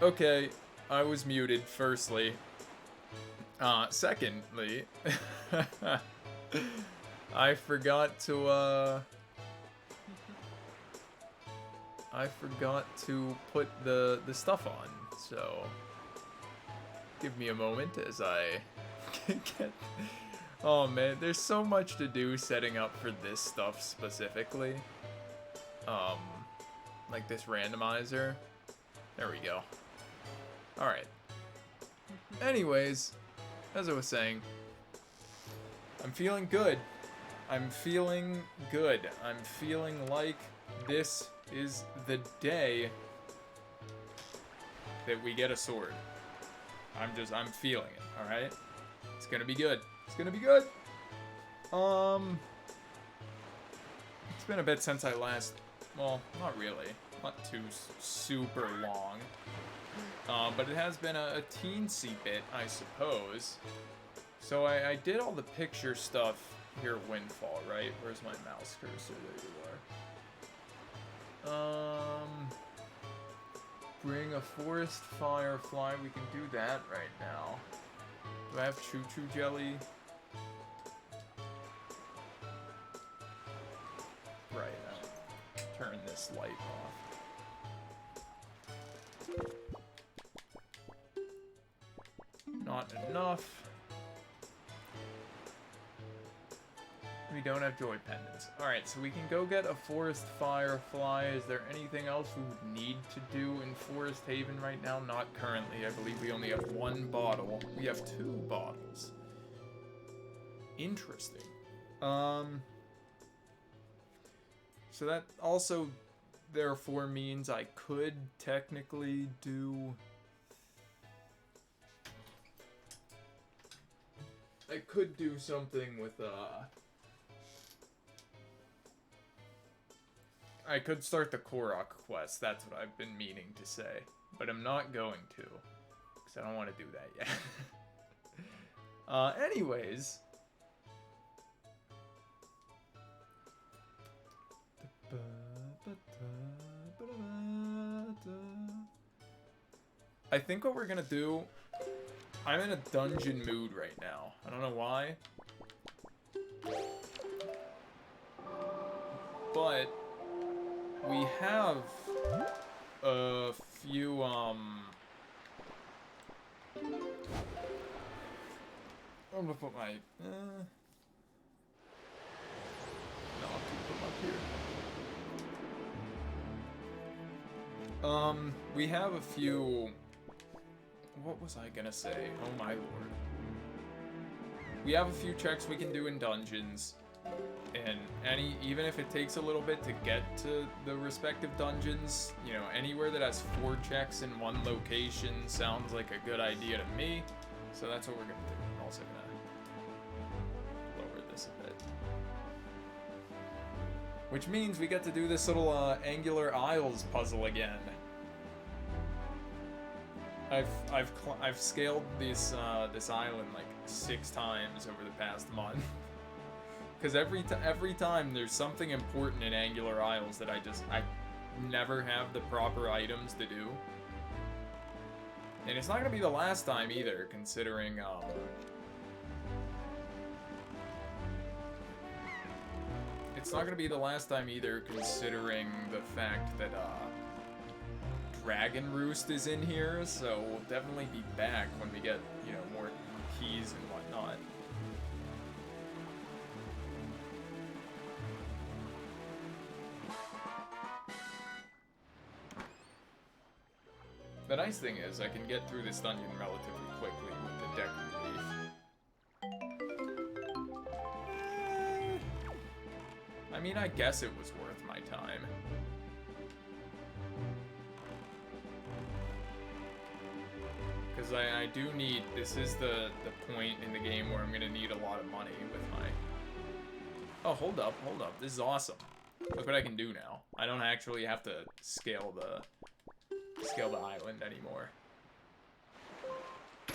Okay, I was muted, firstly. Secondly, I forgot to, I forgot to put the stuff on, so give me a moment as I get... Oh man, there's so much to do setting up for this stuff specifically. Um, like this randomizer. There we go. Alright. Anyways, as I was saying, I'm feeling good. I'm feeling good. I'm feeling like this is the day that we get a sword. I'm feeling it, alright? It's gonna be good. It's gonna be good. It's been a bit since I last, well, not really. Not too super long. But it has been a teensy bit, I suppose. So I did all the picture stuff here at Windfall, right? Where's my mouse cursor? There you are. Bring a forest firefly. We can do that right now. Do I have Choo Choo Jelly? Right, turn this light off. Not enough. We don't have joy pendants. Alright, so we can go get a forest firefly. Is there anything else we would need to do in Forest Haven right now? Not currently. I believe we only have one bottle. We have two bottles. Interesting. So that also therefore means I could technically do... I could do something with, I could start the Korok quest, that's what I've been meaning to say. But I'm not going to, because I don't want to do that yet. Anyways. I think what we're gonna do... I'm in a dungeon mood right now. I don't know why. But... we have a few, I'm gonna put my, no, I'll put them up here. We have a few, what was I gonna say? Oh my lord. We have a few checks we can do in dungeons. And even if it takes a little bit to get to the respective dungeons, you know, anywhere that has 4 checks in one location sounds like a good idea to me. So that's what we're gonna do. I'm also gonna lower this a bit. Which means we get to do this little Angular Isles puzzle again. I've scaled this this island like 6 times over the past month. Because every time there's something important in Angular Isles that I never have the proper items to do. And it's not going to be the last time either, considering, it's not going to be the last time either, considering the fact that, Dragon Roost is in here, so we'll definitely be back when we get, you know, more keys and whatnot. The nice thing is, I can get through this dungeon relatively quickly with the deck relief. I mean, I guess it was worth my time. Because I do need, this is the point in the game where I'm going to need a lot of money with my... Oh, hold up, this is awesome. Look what I can do now. I don't actually have to scale the island anymore.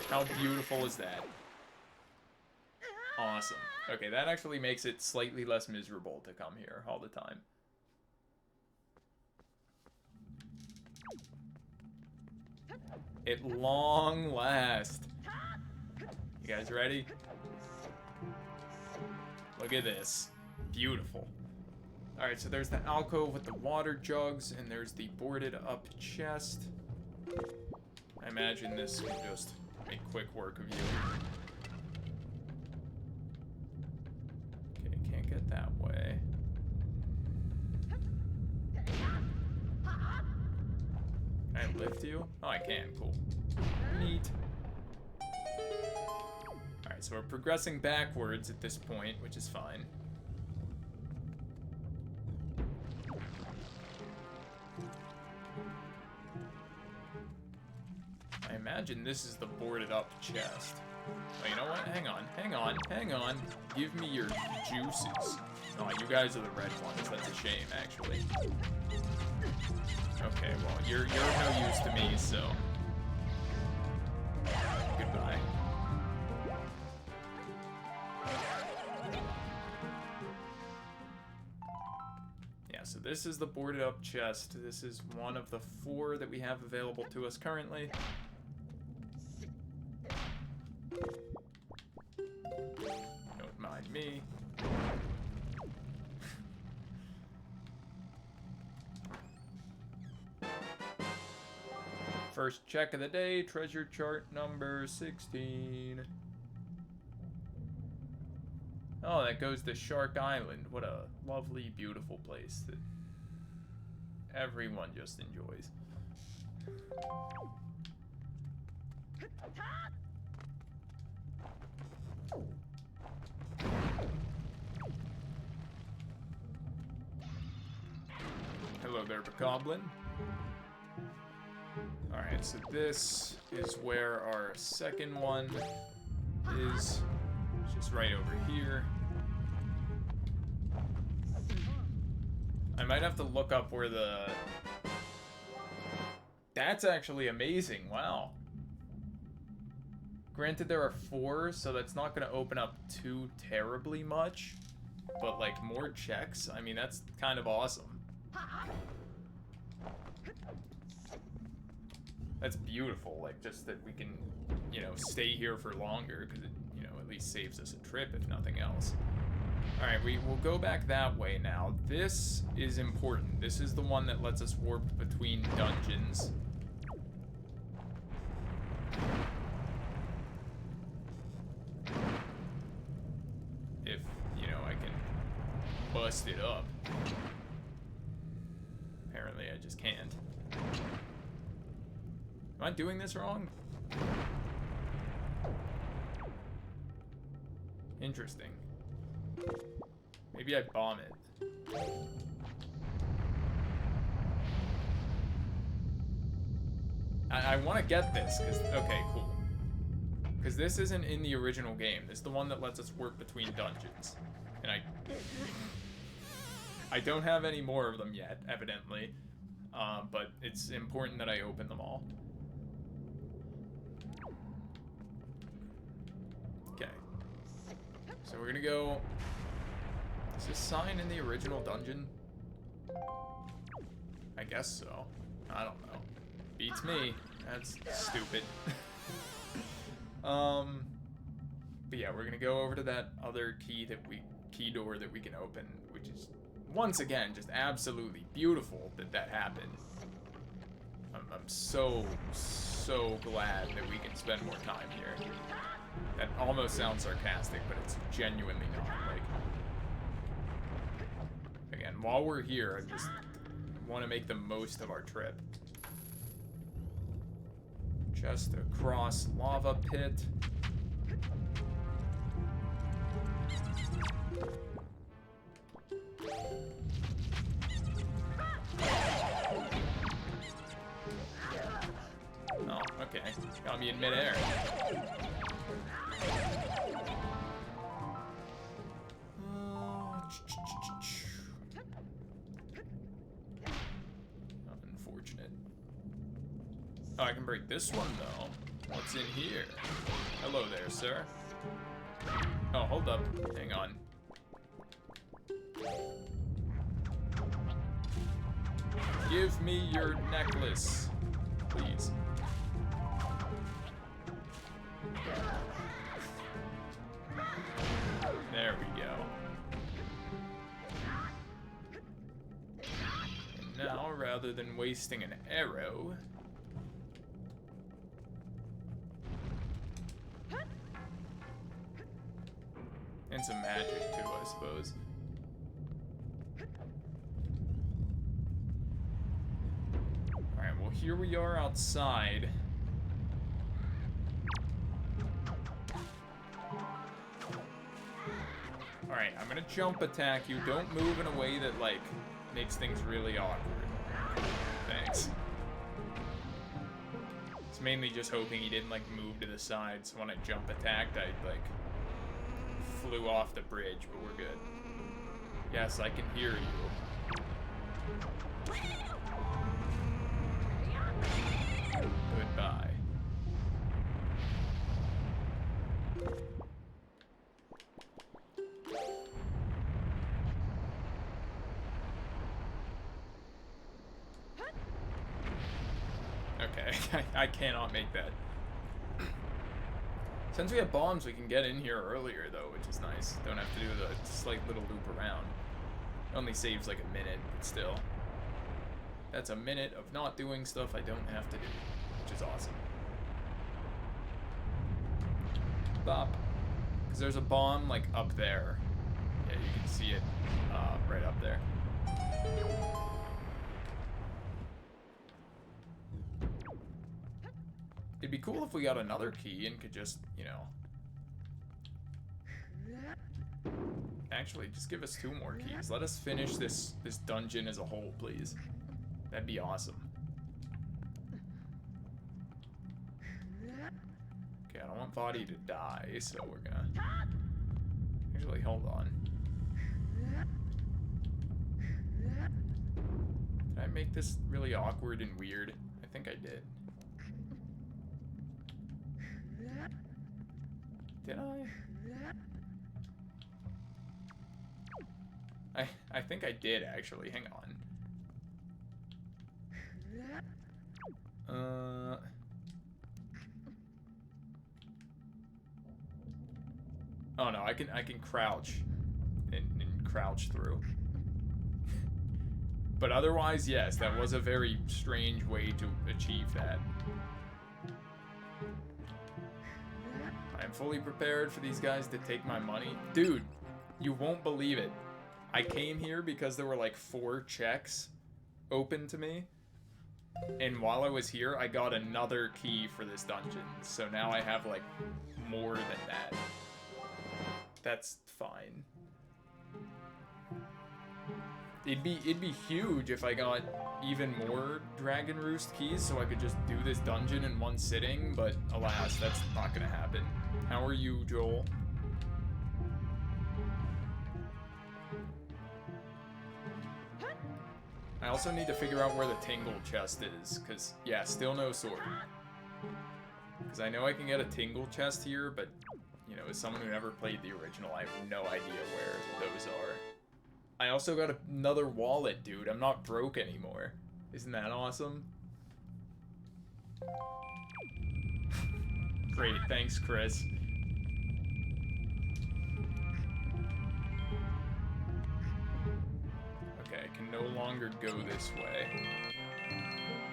How beautiful is that? Awesome. Okay, that actually makes it slightly less miserable to come here all the time. At long last. You guys ready? Look at this. Beautiful. Alright, so there's the alcove with the water jugs, and there's the boarded up chest. I imagine this can just make quick work of you. Okay, can't get that way. Can I lift you? Oh, I can. Cool. Neat. Alright, so we're progressing backwards at this point, which is fine. I imagine this is the boarded up chest. Oh, you know what? Hang on, hang on, hang on. Give me your juices. Oh, you guys are the red ones. That's a shame, actually. Okay, well, you're no use to me, so... Goodbye. Yeah, so this is the boarded up chest. This is one of the 4 that we have available to us currently. Don't mind me. First check of the day, treasure chart number 16. Oh, that goes to Shark Island. What a lovely, beautiful place that everyone just enjoys. Hello there, Bokoblin. Alright, so this is where our second one is. It's just right over here. I might have to look up where the... That's actually amazing, wow. Granted, there are 4, so that's not going to open up too terribly much. But, like, more checks, I mean, that's kind of awesome. That's beautiful, like, just that we can, you know, stay here for longer, because it, you know, at least saves us a trip, if nothing else. Alright, we will go back that way now. This is important. This is the one that lets us warp between dungeons. If, you know, I can bust it up. Apparently I just can't. Am I doing this wrong? Interesting. Maybe I bomb it. I want to get this, because... Okay, cool. Because this isn't in the original game. This is the one that lets us work between dungeons. And I don't have any more of them yet, evidently. But it's important that I open them all. Okay. So we're gonna go... Is this sign in the original dungeon? I guess so. I don't know. Beats me. That's stupid. But yeah, we're gonna go over to that other key door that we can open, which is once again just absolutely beautiful that happened. I'm so glad that we can spend more time here. That almost sounds sarcastic, but it's genuinely not. Like, again, while we're here, I just want to make the most of our trip. Just across lava pit. Oh, okay. Got me in midair. Unfortunate. Oh, I can break this one, though. What's in here? Hello there, sir. Oh, hold up. Hang on. Give me your necklace, please. rather than wasting an arrow. And some magic too, I suppose. Alright, well here we are outside. Alright, I'm gonna jump attack you. Don't move in a way that, like, makes things really awkward. Thanks. It's mainly just hoping he didn't, like, move to the side, so when I jump attacked, I, like, flew off the bridge, but we're good. Yes, I can hear you. Goodbye. Okay, I cannot make that. Since we have bombs, we can get in here earlier, though, which is nice. Don't have to do the slight little loop around. It only saves like a minute, but still. That's a minute of not doing stuff I don't have to do, which is awesome. Bop. Because there's a bomb, like, up there. Yeah, you can see it right up there. It'd be cool if we got another key and could just, you know... Actually, just give us 2 more keys. Let us finish this dungeon as a whole, please. That'd be awesome. Okay, I don't want Vadi to die, so we're gonna... Actually, hold on. Did I make this really awkward and weird? I think I did. Did I think I did, actually. Hang on. Oh no, I can crouch and crouch through. But otherwise, yes, that was a very strange way to achieve that. I'm fully prepared for these guys to take my money. Dude, you won't believe it. I came here because there were like 4 checks open to me. And while I was here, I got another key for this dungeon. So now I have like more than that. That's fine. It'd be huge if I got even more Dragon Roost keys so I could just do this dungeon in one sitting, but alas, that's not gonna happen. How are you, Joel? I also need to figure out where the Tingle chest is, because, yeah, still no sword. Because I know I can get a Tingle chest here, but, you know, as someone who never played the original, I have no idea where those are. I also got another wallet, dude. I'm not broke anymore. Isn't that awesome? Great, thanks, Chris. Okay, I can no longer go this way.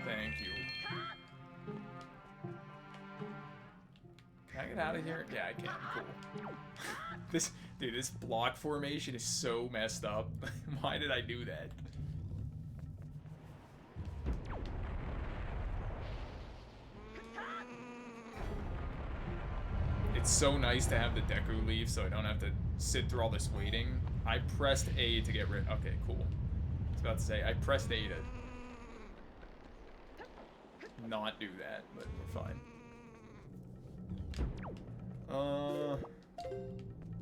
Thank you. Can I get out of here? Yeah, I can. Cool. This block formation is so messed up. Why did I do that? It's so nice to have the Deku leave so I don't have to sit through all this waiting. I pressed A to get rid... Okay, cool. I was about to say, I pressed A to not do that, but we're fine.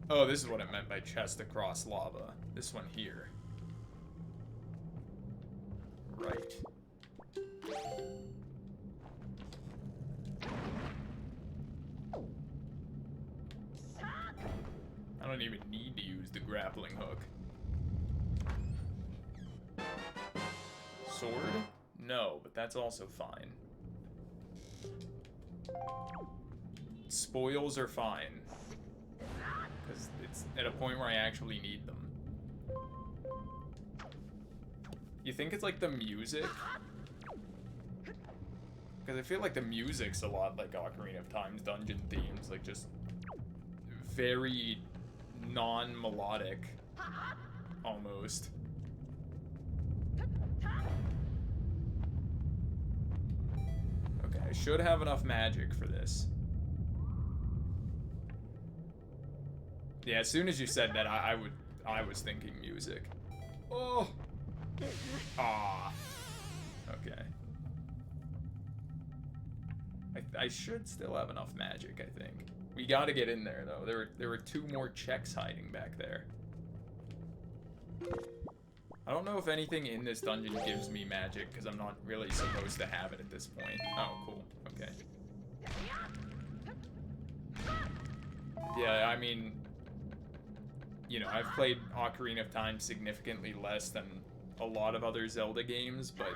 Oh, this is what I meant by chest across lava. This one here. Right. I don't even need to use the grappling hook. Sword? No, but that's also fine. Spoils are fine. Because it's at a point where I actually need them. You think it's like the music? Because I feel like the music's a lot like Ocarina of Time's dungeon themes, like just very non-melodic, almost. Okay, I should have enough magic for this. Yeah, as soon as you said that, I was thinking music. Oh! Ah. Okay. I should still have enough magic, I think. We gotta get in there, though. There were 2 more checks hiding back there. I don't know if anything in this dungeon gives me magic, because I'm not really supposed to have it at this point. Oh, cool. Okay. Yeah, I mean, you know, I've played Ocarina of Time significantly less than a lot of other Zelda games, but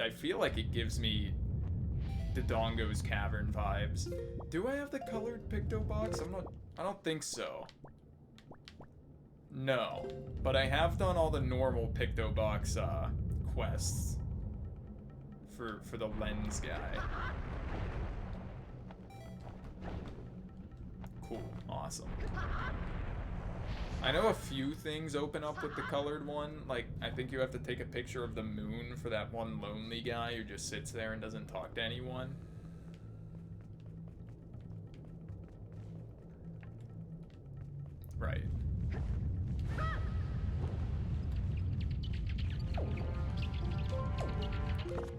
I feel like it gives me Dodongo's Cavern vibes. Do I have the colored Picto Box? I don't think so. No, but I have done all the normal Picto Box quests for the lens guy. Cool, awesome. I know a few things open up with the colored one. Like, I think you have to take a picture of the moon for that one lonely guy who just sits there and doesn't talk to anyone. Right.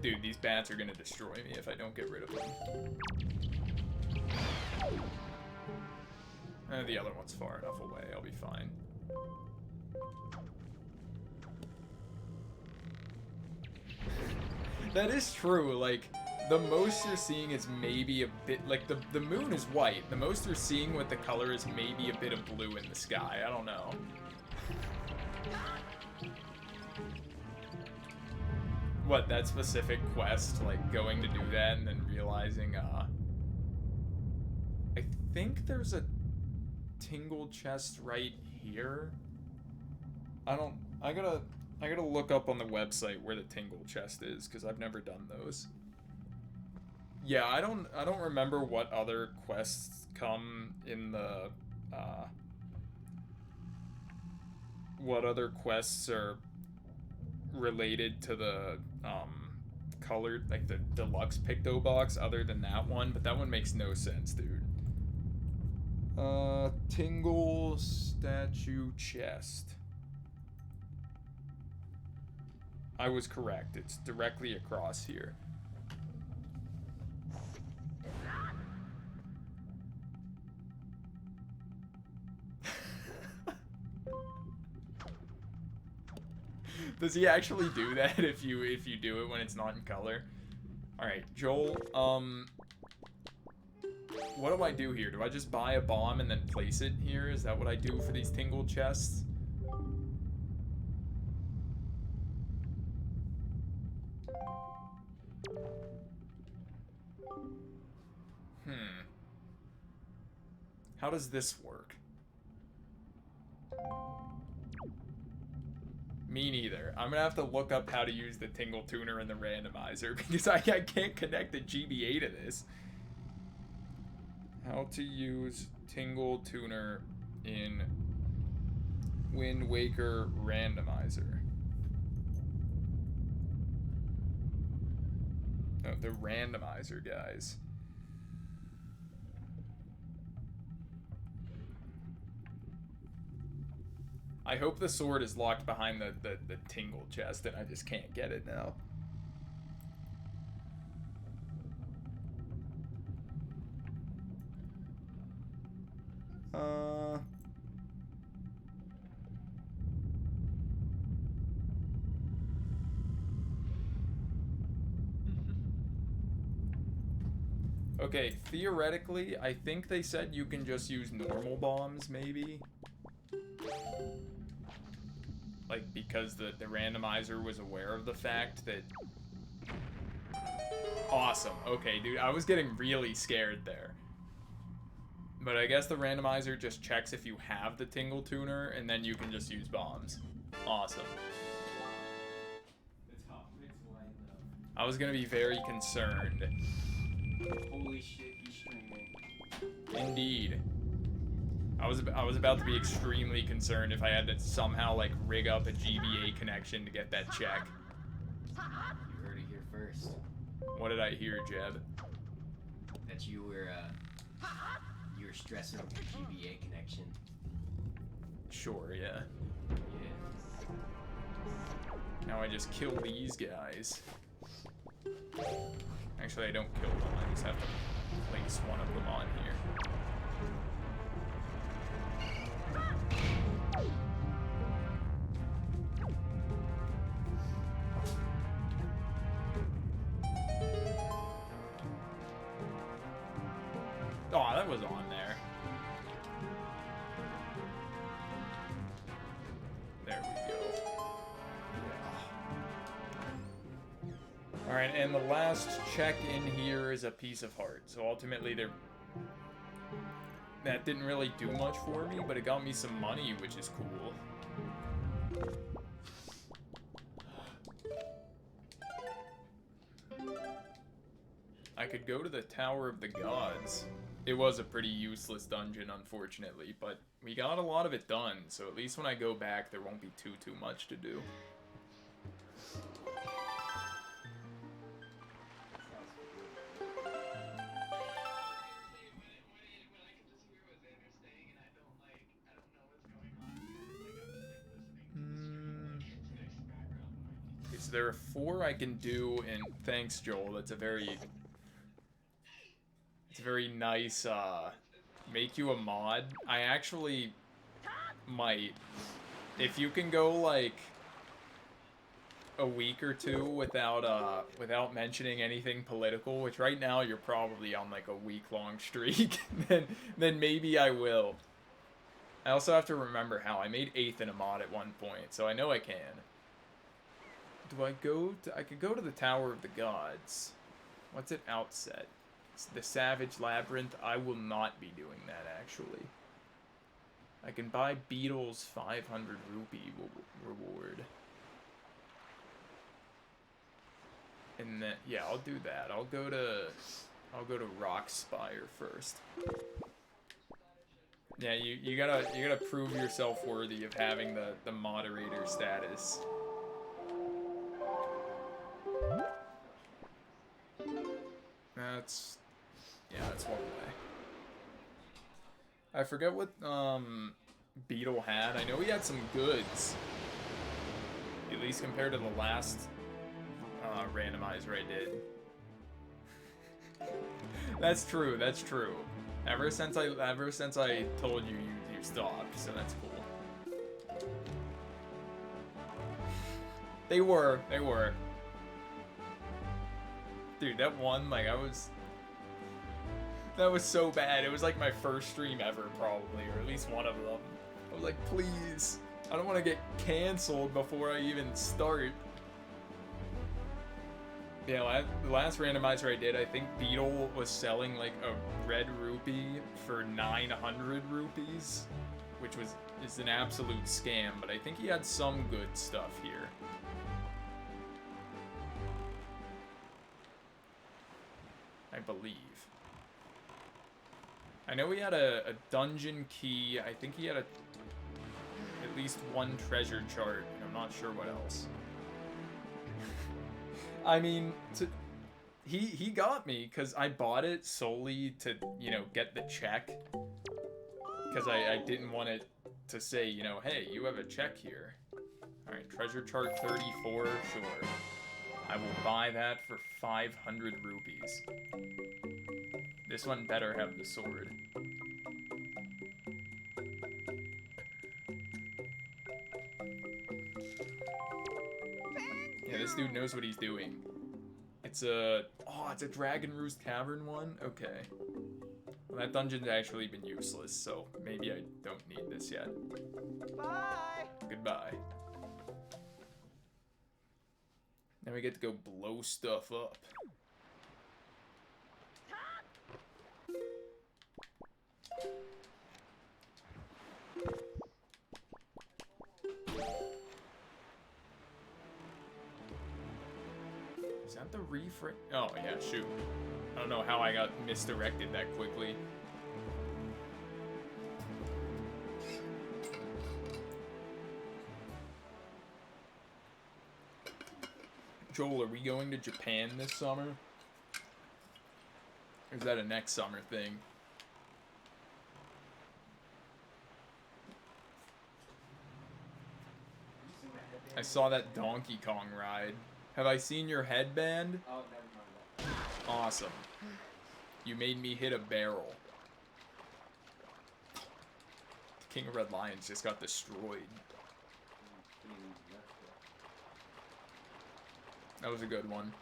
Dude, these bats are gonna destroy me if I don't get rid of them. The other one's far enough away, I'll be fine. That is true, like, the most you're seeing is maybe a bit, like, the moon is white. The most you're seeing with the color is maybe a bit of blue in the sky, I don't know. What, that specific quest, like, going to do that and then realizing, I think there's a Tingle chest right here. I gotta look up on the website where the Tingle chest is, because I've never done those. Yeah, I don't remember what other quests come in the, what other quests are related to the, colored, like the deluxe Picto Box other than that one, but that one makes no sense, dude. Tingle statue chest. I was correct. It's directly across here. Does he actually do that if you do it when it's not in color? All right, Joel. What do I do here? Do I just buy a bomb and then place it here? Is that what I do for these Tingle chests? How does this work? Me neither. I'm gonna have to look up how to use the Tingle Tuner and the randomizer because I can't connect the GBA to this. How to use Tingle Tuner in Wind Waker Randomizer. Oh, the randomizer, guys. I hope the sword is locked behind the Tingle chest and I just can't get it now. Okay, theoretically, I think they said you can just use normal bombs, maybe? Like, because the randomizer was aware of the fact that... Awesome. Okay, dude, I was getting really scared there. But I guess the randomizer just checks if you have the Tingle Tuner, and then you can just use bombs. Awesome. I was gonna be very concerned. Holy shit, he's streaming. Indeed. I was about to be extremely concerned if I had to somehow like rig up a GBA connection to get that check. You heard it here first. What did I hear, Jeb? That you were stressing over the GBA connection. Sure, yeah. Yeah. Now I just kill these guys. Actually, I don't kill them. I just have to place one of them on here. Oh, that was on there. There we go. Yeah. Alright, and the last check in here is a piece of heart. So ultimately, that didn't really do much for me, but it got me some money, which is cool. I could go to the Tower of the Gods. It was a pretty useless dungeon, unfortunately, but we got a lot of it done, so at least when I go back, there won't be too much to do. Okay, so there are 4 I can do, and thanks, Joel. That's a very... It's a very nice, make you a mod. I actually might. If you can go, like, a week or 2 without mentioning anything political, which right now you're probably on, like, a week-long streak, then maybe I will. I also have to remember how I made 8th in a mod at one point, so I know I can. Do I go to... I could go to the Tower of the Gods. What's it outset? The Savage Labyrinth. I will not be doing that, actually. I can buy Beetle's 500 rupee reward. And then, yeah, I'll do that. I'll go to Rockspire first. Yeah, you gotta prove yourself worthy of having the moderator status. That's one way. I forget what Beetle had. I know he had some goods. At least compared to the last randomizer I did. That's true, that's true. Ever since I told you, you stopped, so that's cool. They were. Dude, that one, like, that was so bad. It was like my first stream ever, probably, or at least one of them. I was like, please, I don't want to get canceled before I even start. Yeah, the last randomizer I did, I think Beetle was selling like a red rupee for 900 rupees, which is an absolute scam, but I think he had some good stuff here. I believe. I know he had a dungeon key. I think he had at least one treasure chart, and I'm not sure what else. I mean, he got me because I bought it solely to, you know, get the check. Because I didn't want it to say, you know, hey, you have a check here. Alright, treasure chart 34, sure. I will buy that for 500 rupees. This one better have the sword. Yeah, this dude knows what he's doing. It's a Dragon Roost Cavern one? Okay. Well, that dungeon's actually been useless, so maybe I don't need this yet. Bye! Goodbye. Now we get to go blow stuff up. Is that the reframe? Oh, yeah, shoot. I don't know how I got misdirected that quickly. Joel, are we going to Japan this summer? Or is that a next summer thing? I saw that Donkey Kong ride. Have I seen your headband? Oh, never mind that. Awesome. You made me hit a barrel. The King of Red Lions just got destroyed. That was a good one.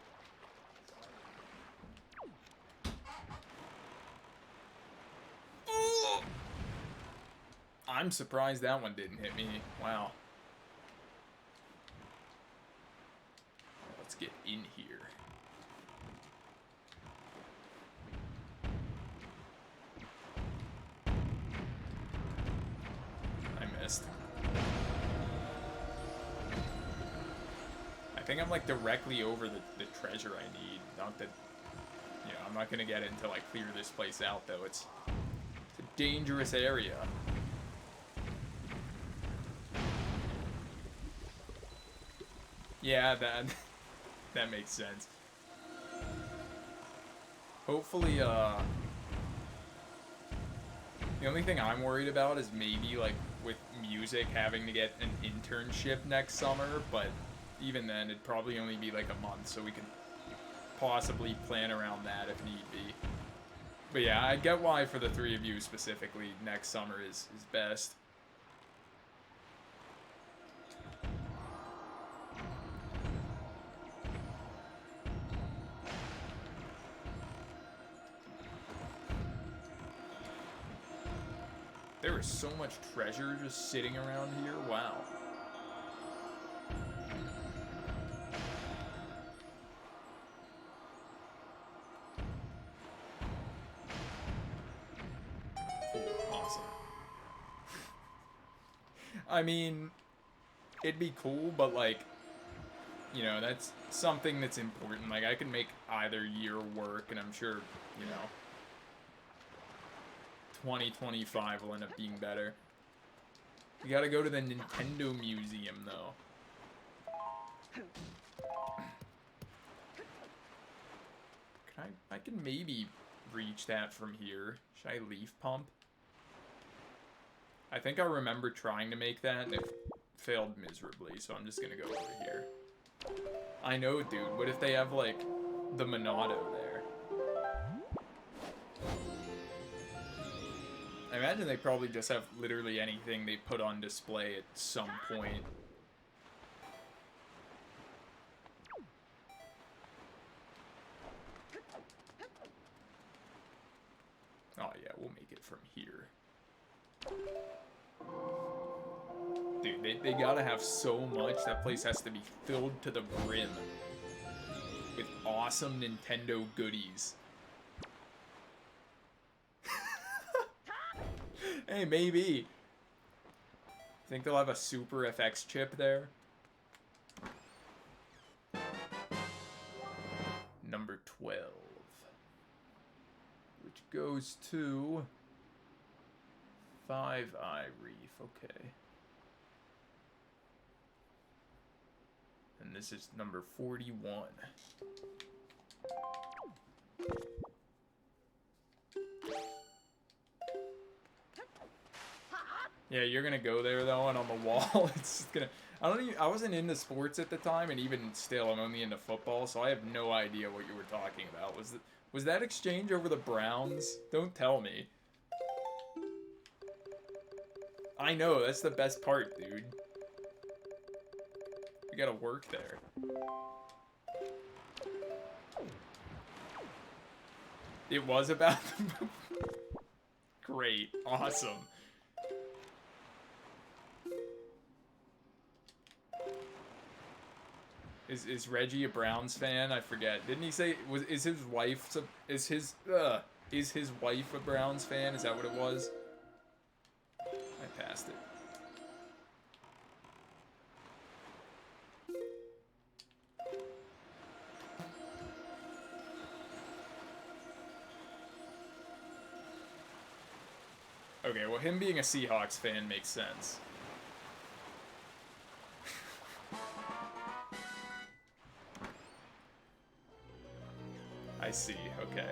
Ooh! I'm surprised that one didn't hit me. Wow. Let's get in here. I missed. I think I'm like directly over the treasure I need. Not that, you know, I'm not gonna get it until I clear this place out though. It's a dangerous area. Yeah, that makes sense. Hopefully, the only thing I'm worried about is maybe, like, with music having to get an internship next summer, but even then, it'd probably only be, like, a month, so we could possibly plan around that if need be. But yeah, I get why for the three of you specifically, next summer is best. There is so much treasure just sitting around here. Wow. Ooh, awesome. I mean, it'd be cool, but like, you know, that's something that's important. Like, I can make either year work, and I'm sure, you know, 2025 will end up being better. We gotta go to the Nintendo Museum, though. I can maybe reach that from here. Should I leaf pump? I think I remember trying to make that, and it failed miserably, so I'm just gonna go over here. I know, dude. What if they have, like, the Monado there? I imagine they probably just have literally anything they put on display at some point. Oh yeah, we'll make it from here. Dude, they gotta have so much. That place has to be filled to the brim with awesome Nintendo goodies. Hey, maybe. Think they'll have a Super FX chip there? Number 12. Which goes to Five Eye Reef. Okay. And this is number 41. Yeah, you're gonna go there though, and on the wall, it's gonna. I wasn't into sports at the time, and even still, I'm only into football, so I have no idea what you were talking about. Was that exchange over the Browns? Don't tell me. I know, that's the best part, dude. We gotta work there. It was about Great, awesome. Is Reggie a Browns fan? I forget. Didn't he say is his wife a Browns fan? Is that what it was? I passed it. Okay, well, him being a Seahawks fan makes sense. I see, okay.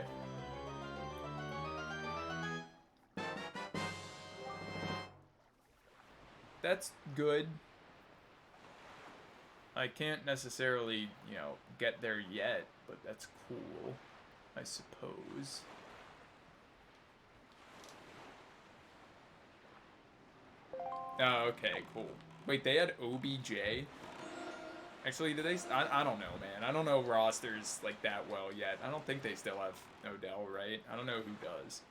That's good. I can't necessarily, you know, get there yet, but that's cool, I suppose. Oh, okay, cool. Wait, they had OBJ? Actually, do they? I don't know, man. I don't know rosters like that well yet. I don't think they still have Odell, right? I don't know who does.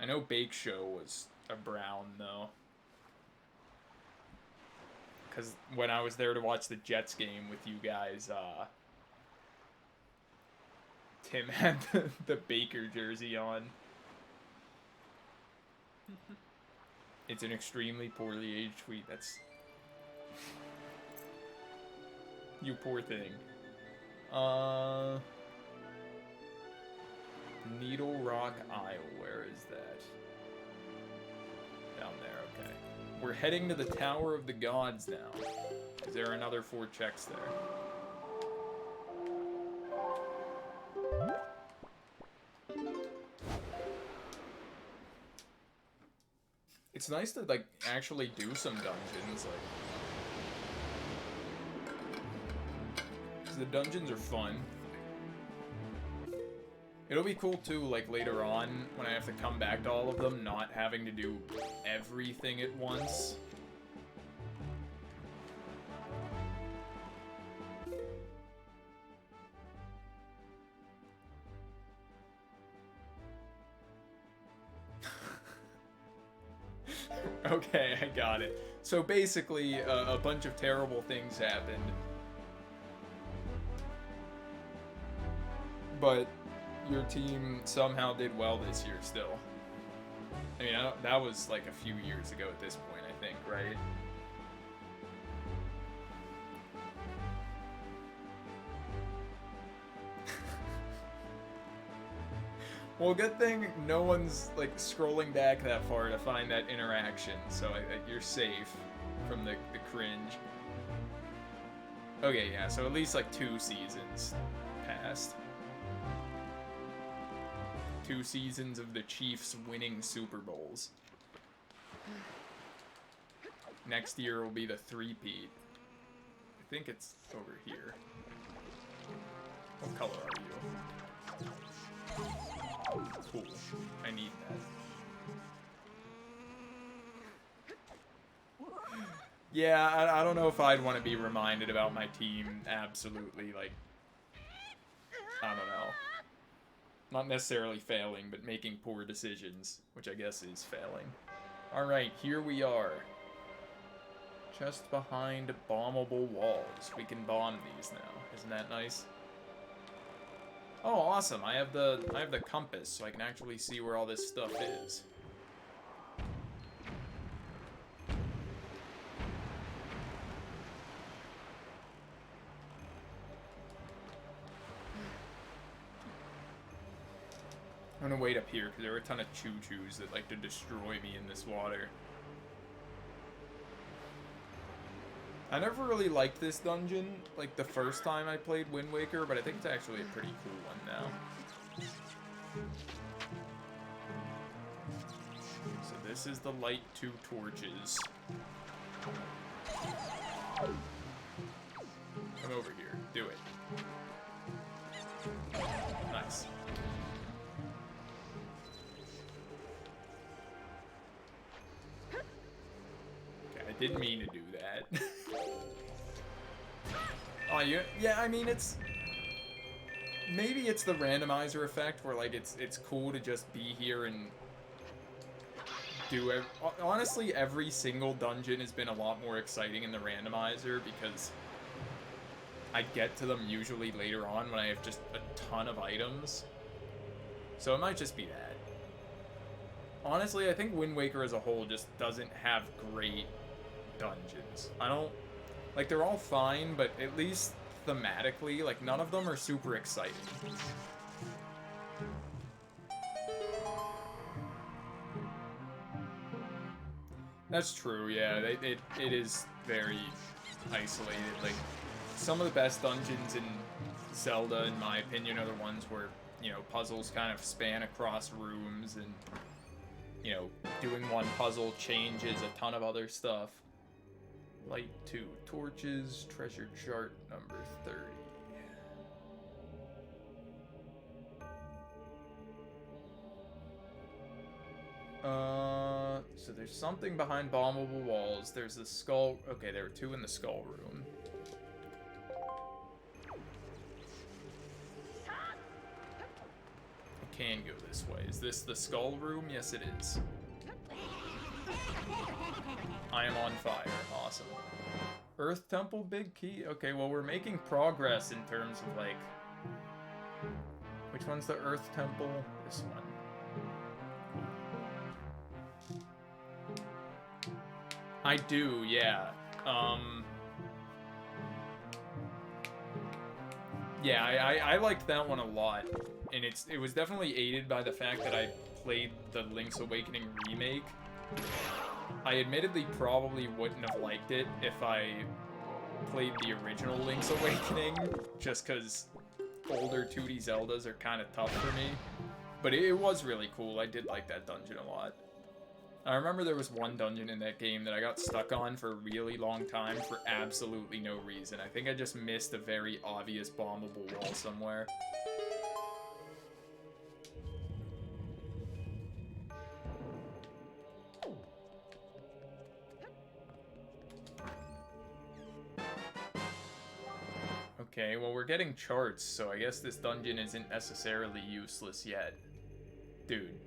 I know Bake Show was a Brown, though. Because when I was there to watch the Jets game with you guys, Tim had the Baker jersey on. It's an extremely poorly aged tweet. That's... You poor thing. Needle Rock, Iowa. Where is that? Down there, okay. We're heading to the Tower of the Gods now. Is there another 4 checks there? It's nice to, like, actually do some dungeons, like... Because the dungeons are fun. It'll be cool, too, like, later on, when I have to come back to all of them, not having to do everything at once. Okay, I got it. So basically, a bunch of terrible things happened. But your team somehow did well this year still. I mean, that was like a few years ago at this point, I think, right? Well, good thing no one's, like, scrolling back that far to find that interaction, so you're safe from the cringe. Okay, yeah, so at least, like, 2 seasons passed. 2 seasons of the Chiefs winning Super Bowls. Next year will be the 3-peat. I think it's over here. What color are you? Cool. I need that. Yeah, I don't know if I'd want to be reminded about my team absolutely, like, I don't know. Not necessarily failing, but making poor decisions, which I guess is failing. Alright, here we are. Just behind bombable walls. We can bomb these now. Isn't that nice? Oh, awesome. I have the compass, so I can actually see where all this stuff is. I'm gonna wait up here, because there are a ton of choo-choos that like to destroy me in this water. I never really liked this dungeon, like, the first time I played Wind Waker, but I think it's actually a pretty cool one now. So this is the light 2 torches. Come over here. Do it. Nice. Okay, I didn't mean to do that. Oh, yeah, I mean, it's... Maybe it's the randomizer effect, where, like, it's cool to just be here and do it. Honestly, every single dungeon has been a lot more exciting in the randomizer, because I get to them usually later on when I have just a ton of items. So it might just be that. Honestly, I think Wind Waker as a whole just doesn't have great dungeons. I don't... Like, they're all fine, but at least thematically, like, none of them are super exciting. That's true, yeah. It is very isolated. Like, some of the best dungeons in Zelda, in my opinion, are the ones where, you know, puzzles kind of span across rooms and, you know, doing one puzzle changes a ton of other stuff. Light 2. Torches, treasure chart number 30. So there's something behind bombable walls. There's the skull. Okay, there were 2 in the skull room. I can go this way. Is this the skull room? Yes, it is. I am on fire. Awesome. Earth Temple, big key. Okay, well, we're making progress in terms of, like... Which one's the Earth Temple? This one. I do, yeah. Yeah, I liked that one a lot. And it was definitely aided by the fact that I played the Link's Awakening remake. I admittedly probably wouldn't have liked it if I played the original Link's Awakening, just because older 2D Zeldas are kind of tough for me. But it was really cool. I did like that dungeon a lot. I remember there was one dungeon in that game that I got stuck on for a really long time for absolutely no reason. I think I just missed a very obvious bombable wall somewhere. Okay, well, we're getting charts, so I guess this dungeon isn't necessarily useless yet. Dude,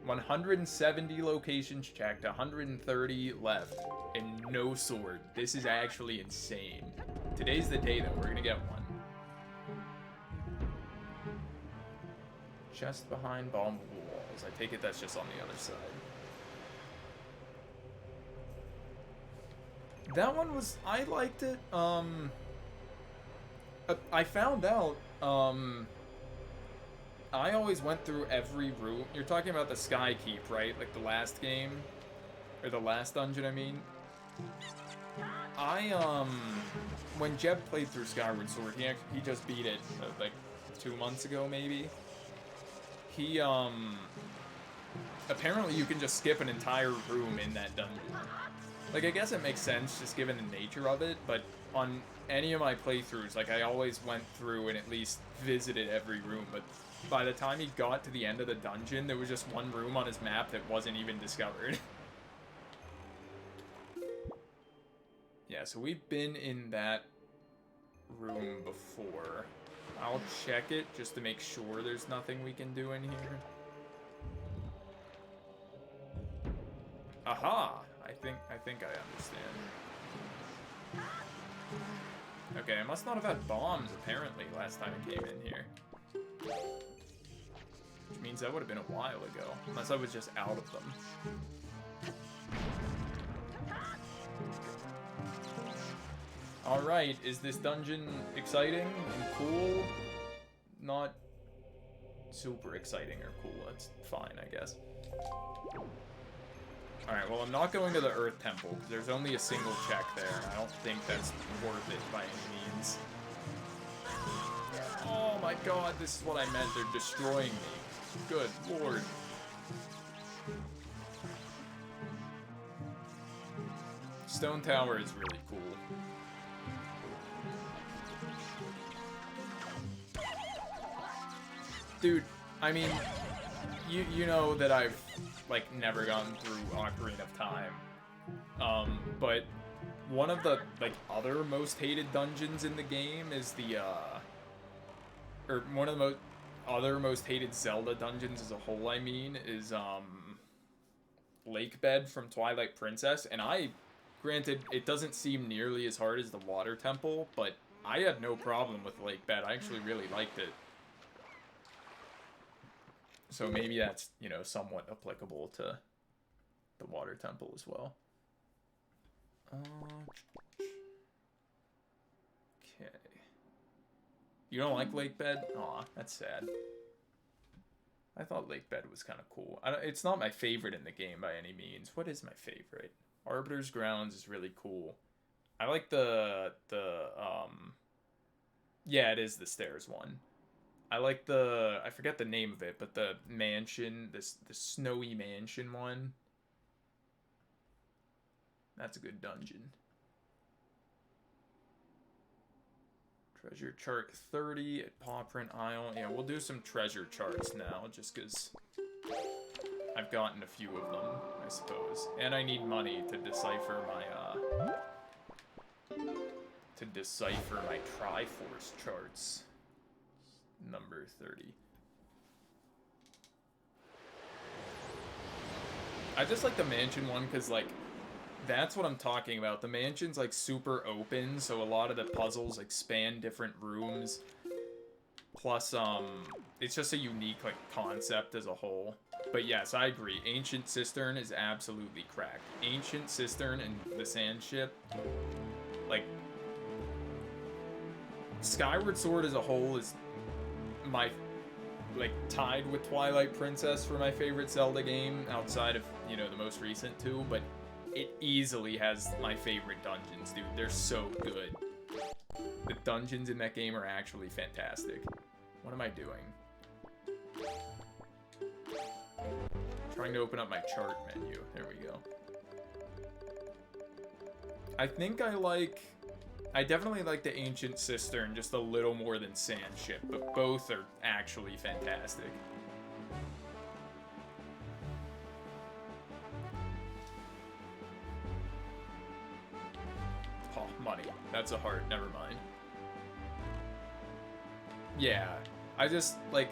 170 locations checked, 130 left, and no sword. This is actually insane. Today's the day, though. We're gonna get one. Chest behind bombable walls. I take it that's just on the other side. That one was... I liked it. I found out, I always went through every room. You're talking about the Sky Keep, right? Like the last game? Or the last dungeon, I mean. When Jeb played through Skyward Sword, he just beat it, like, 2 months ago, maybe. He, apparently you can just skip an entire room in that dungeon. Like, I guess it makes sense, just given the nature of it, but on any of my playthroughs, like, I always went through and at least visited every room, but by the time he got to the end of the dungeon, there was just one room on his map that wasn't even discovered. Yeah, so we've been in that room before. I'll check it just to make sure there's nothing we can do in here. Aha! I think I understand. Okay, I must not have had bombs, apparently, last time I came in here. Which means that would have been a while ago, unless I was just out of them. Alright, is this dungeon exciting and cool? Not super exciting or cool, that's fine, I guess. Alright, well, I'm not going to the Earth Temple, because there's only a single check there. I don't think that's worth it by any means. Oh my god, this is what I meant. They're destroying me. Good lord. Stone Tower is really cool. Dude, I mean, you know that I've, like, never gone through Ocarina of Time. But one of the, like, other most hated dungeons in the game is the, or one of the other most hated Zelda dungeons as a whole, I mean, is, Lake Bed from Twilight Princess. And granted, it doesn't seem nearly as hard as the Water Temple, but I had no problem with Lake Bed. I actually really liked it. So maybe that's, you know, somewhat applicable to the Water Temple as well. Okay. You don't like Lake Bed? Aw, that's sad. I thought Lake Bed was kind of cool. It's not my favorite in the game by any means. What is my favorite? Arbiter's Grounds is really cool. I like the yeah, it is the stairs one. I like I forget the name of it, but the mansion, the snowy mansion one. That's a good dungeon. Treasure chart 30 at Paw Print Isle. Yeah, we'll do some treasure charts now, just because I've gotten a few of them, I suppose. And I need money to decipher my Triforce charts. Number 30. I just like the mansion one because, like, that's what I'm talking about. The mansion's, like, super open, so a lot of the puzzles, like, span different rooms. Plus, it's just a unique, like, concept as a whole. But yes, I agree. Ancient Cistern is absolutely cracked. Ancient Cistern and the Sand Ship, like, Skyward Sword as a whole is my, like, tied with Twilight Princess for my favorite Zelda game, outside of, you know, the most recent two, but it easily has my favorite dungeons, dude. They're so good. The dungeons in that game are actually fantastic. What am I doing? Trying to open up my chart menu. There we go. I definitely like the Ancient Cistern just a little more than Sand Ship, but both are actually fantastic. Oh, money. That's a heart. Never mind. Yeah. I just, like,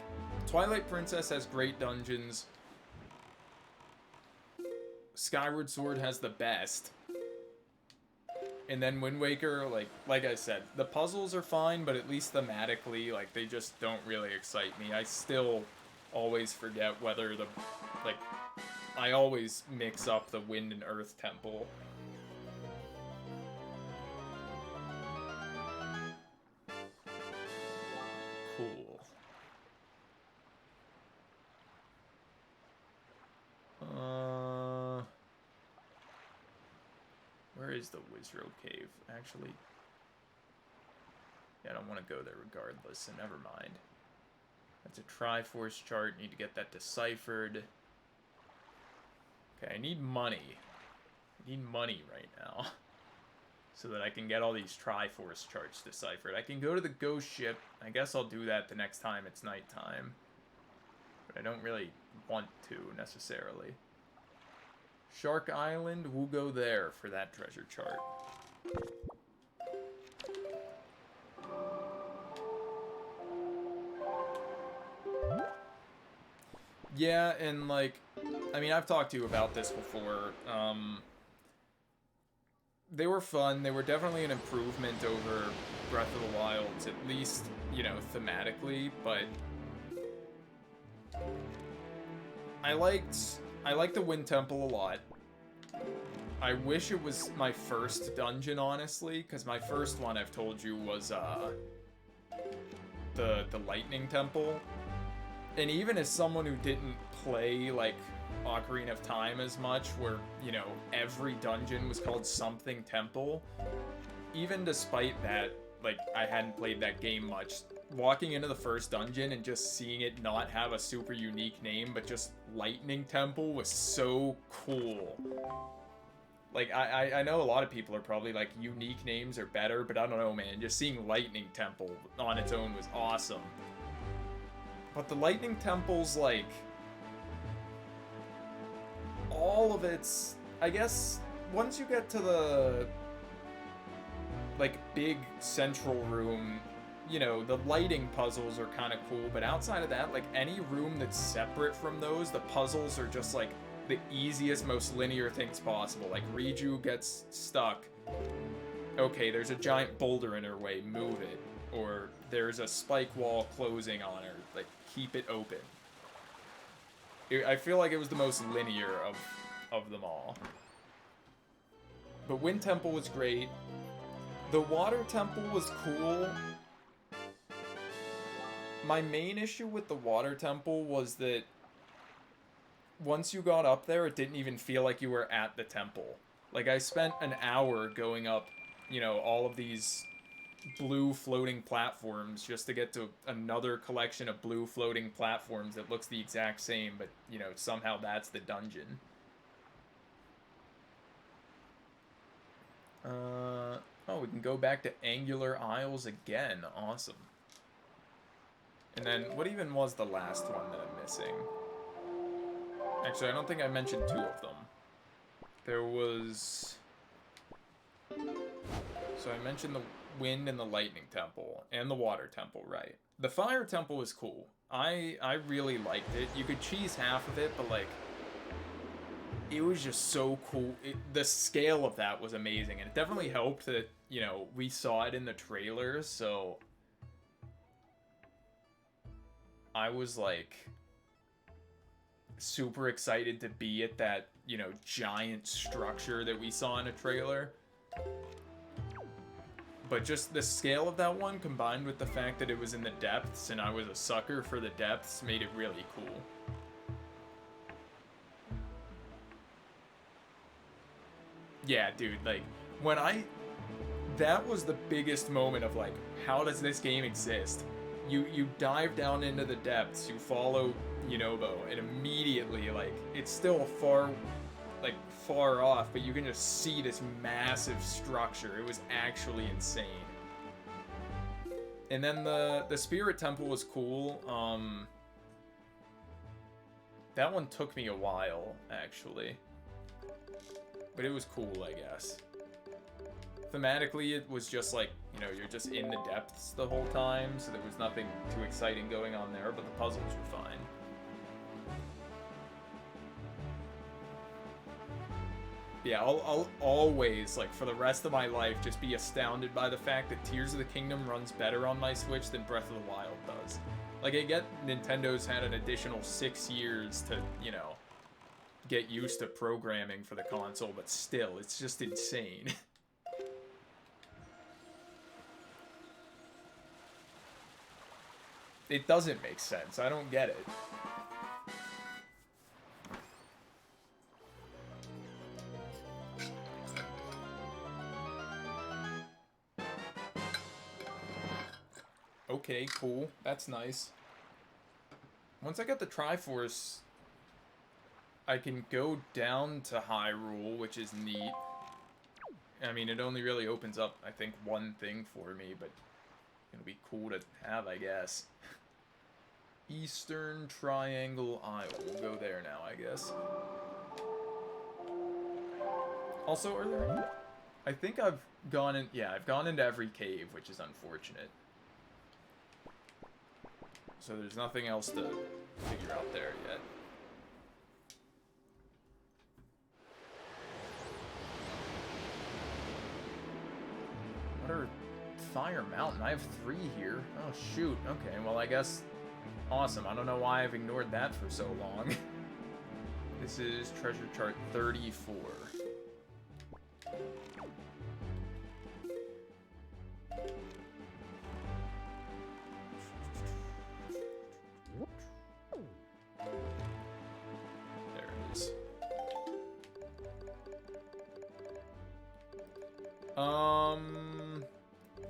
Twilight Princess has great dungeons. Skyward Sword has the best. And then Wind Waker, like I said, the puzzles are fine, but at least thematically, like, they just don't really excite me. I still always forget whether I always mix up the Wind and Earth Temple. Cool. Where is the Wizrow Cave? Actually, yeah, I don't want to go there regardless, so never mind. That's a Triforce chart. Need to get that deciphered. Okay, I need money. I need money right now. So that I can get all these Triforce charts deciphered. I can go to the ghost ship. I guess I'll do that the next time it's nighttime. But I don't really want to, necessarily. Shark Island, we'll go there for that treasure chart. Yeah, and, like, I mean, I've talked to you about this before. They were fun. They were definitely an improvement over Breath of the Wilds, at least, you know, thematically, but I liked the Wind Temple a lot. I wish it was my first dungeon, honestly, because my first one, I've told you, was the Lightning Temple. And even as someone who didn't play, like, Ocarina of Time as much, where, you know, every dungeon was called something temple, even despite that, like, I hadn't played that game much, walking into the first dungeon and just seeing it not have a super unique name, but just Lightning Temple was so cool. Like, I know a lot of people are probably like, unique names are better, but I don't know, man. Just seeing Lightning Temple on its own was awesome. But the Lightning Temple's, like, all of its, I guess, once you get to the, like, big central room, you know, the lighting puzzles are kind of cool, but outside of that, like, any room that's separate from those, the puzzles are just, like, the easiest, most linear things possible. Like, Riju gets stuck. Okay, there's a giant boulder in her way, move it. Or there's a spike wall closing on her, like, keep it open. I feel like it was the most linear of them all. But Wind Temple was great. The Water Temple was cool. My main issue with the Water Temple was that once you got up there, it didn't even feel like you were at the temple. Like, I spent an hour going up, you know, all of these blue floating platforms just to get to another collection of blue floating platforms that looks the exact same, but, you know, somehow that's the dungeon. Oh, we can go back to Angular Isles again. Awesome. And then, what even was the last one that I'm missing? Actually, I don't think I mentioned two of them. There was... So I mentioned the Wind and the Lightning Temple, and the Water Temple, right? The Fire Temple was cool. I really liked it. You could cheese half of it, but, like, it was just so cool. The scale of that was amazing, and it definitely helped that, you know, we saw it in the trailer, so I was, like, super excited to be at that, you know, giant structure that we saw in a trailer. But just the scale of that one, combined with the fact that it was in the depths, and I was a sucker for the depths, made it really cool. Yeah, dude, like, when that was the biggest moment of, like, how does this game exist? You dive down into the depths, you follow Yunobo, and immediately, like, it's still far off, but you can just see this massive structure. It was actually insane. And then the Spirit Temple was cool. That one took me a while, actually. But it was cool, I guess. Thematically, it was just like, you know, you're just in the depths the whole time, so there was nothing too exciting going on there, but the puzzles were fine. Yeah, I'll always, like, for the rest of my life, just be astounded by the fact that Tears of the Kingdom runs better on my Switch than Breath of the Wild does. Like, I get Nintendo's had an additional 6 years to, you know, get used to programming for the console, but still, it's just insane. It doesn't make sense. I don't get it. Okay, cool. That's nice. Once I get the Triforce, I can go down to Hyrule, which is neat. I mean, it only really opens up, I think, one thing for me, but it'll be cool to have, I guess. Eastern Triangle Isle. We'll go there now, I guess. Also, are there any... I think I've gone in... Yeah, I've gone into every cave, which is unfortunate. So there's nothing else to figure out there yet. What are Fire Mountain? I have 3 here. Oh, shoot. Okay, well, I guess... Awesome. I don't know why I've ignored that for so long. This is treasure chart 34. There it is.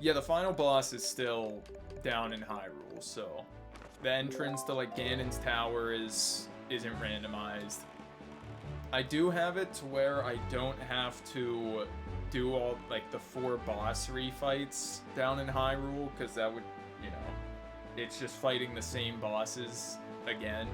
Yeah, the final boss is still down in Hyrule, so the entrance to, like, Ganon's Tower isn't randomized. I do have it to where I don't have to do all, like, the 4 boss refights down in Hyrule, because that would, you know, it's just fighting the same bosses again.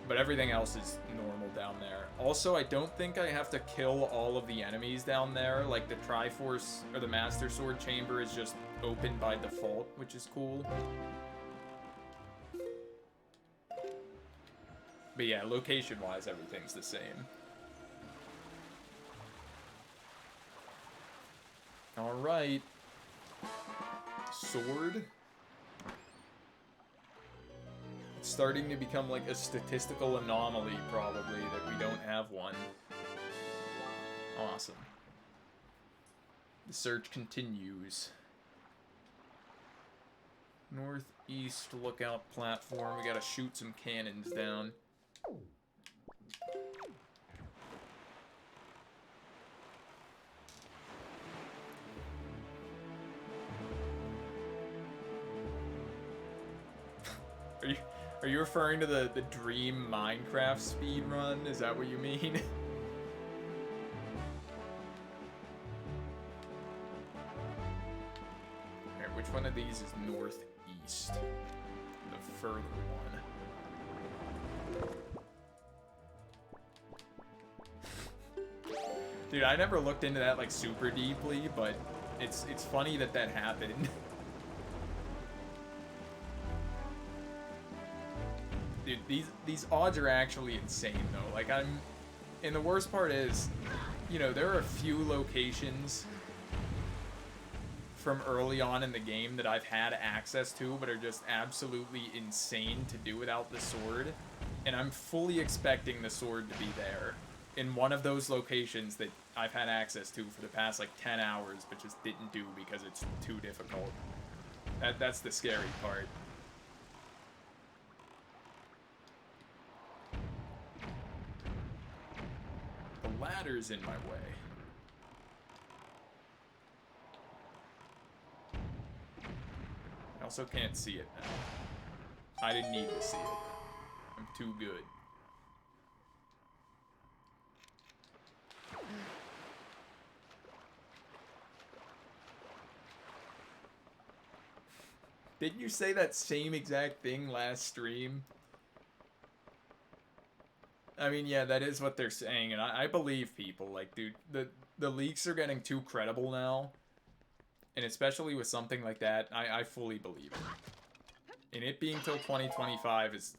But everything else is normal down there. Also, I don't think I have to kill all of the enemies down there. Like, the Triforce, or the Master Sword Chamber is just open by default, which is cool. But yeah, location-wise, everything's the same. Alright. Sword. It's starting to become like a statistical anomaly, probably, that we don't have one. Awesome. The search continues. Northeast lookout platform. We gotta shoot some cannons down. Are you are you referring to the Dream Minecraft speed run? Is that what you mean? Alright, which one of these is northeast? The further one. Dude, I never looked into that like super deeply, but it's funny that that happened. Dude, these odds are actually insane though. Like and the worst part is, you know, there are a few locations from early on in the game that I've had access to, but are just absolutely insane to do without the sword. And I'm fully expecting the sword to be there in one of those locations that I've had access to for the past like 10 hours, but just didn't do because it's too difficult. That's the scary part. The ladder's in my way. I also can't see it now. I didn't need to see it. I'm too good. Didn't you say that same exact thing last stream? I mean, yeah, that is what they're saying, and I believe people. Like, dude, the leaks are getting too credible now. And especially with something like that, I fully believe it. And it being till 2025 is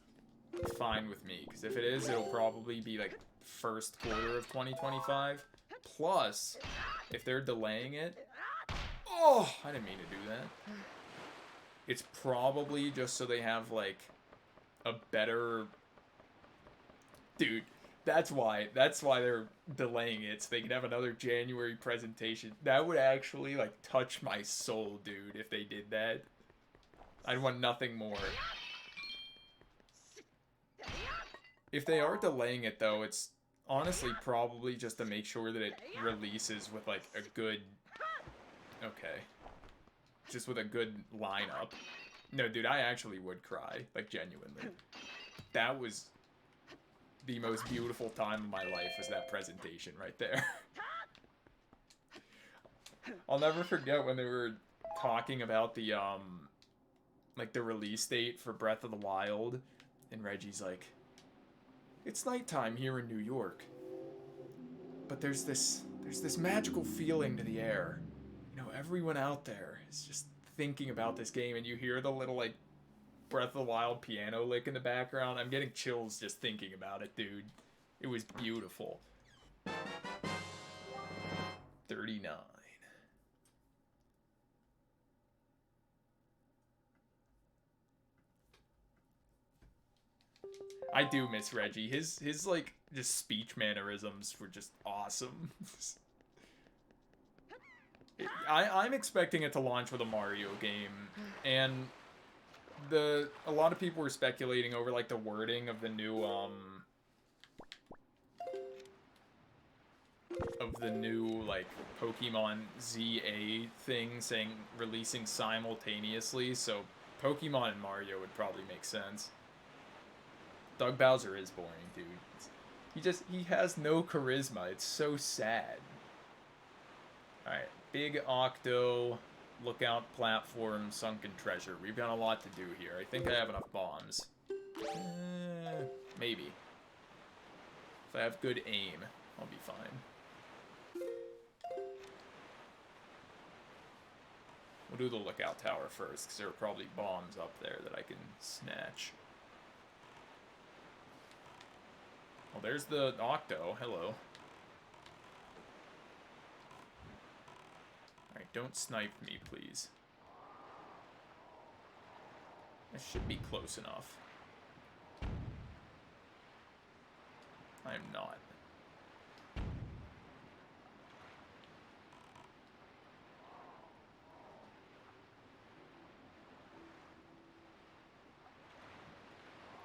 fine with me, because if it is, it'll probably be, like, first quarter of 2025. Plus, if they're delaying it... Oh, I didn't mean to do that. It's probably just so they have, like, a better... Dude, that's why they're delaying it, so they can have another January presentation. That would actually, like, touch my soul, dude, if they did that. I'd want nothing more. If they are delaying it, though, it's honestly probably just to make sure that it releases with, like, a good... Okay. Just with a good lineup. No, dude, I actually would cry. Like, genuinely. That was... the most beautiful time of my life, was that presentation right there. I'll never forget when they were talking about the, like, the release date for Breath of the Wild, and Reggie's like, it's nighttime here in New York, but there's this magical feeling to the air. You know, everyone out there is just thinking about this game, and you hear the little, like, Breath of the Wild piano lick in the background. I'm getting chills just thinking about it, dude. It was beautiful. 39. I do miss Reggie. His like just speech mannerisms were just awesome. I'm expecting it to launch with a Mario game, and a lot of people were speculating over like the wording of the new like Pokemon ZA thing, saying releasing simultaneously, so Pokemon and Mario would probably make sense. Doug Bowser is boring, dude. He has no charisma. It's so sad. Alright, Big Octo, Lookout Platform, Sunken Treasure. We've got a lot to do here. I think I have enough bombs. Maybe. If I have good aim, I'll be fine. We'll do the Lookout Tower first, because there are probably bombs up there that I can snatch. Well, there's the Octo. Hello. Alright, don't snipe me, please. That should be close enough. I'm not.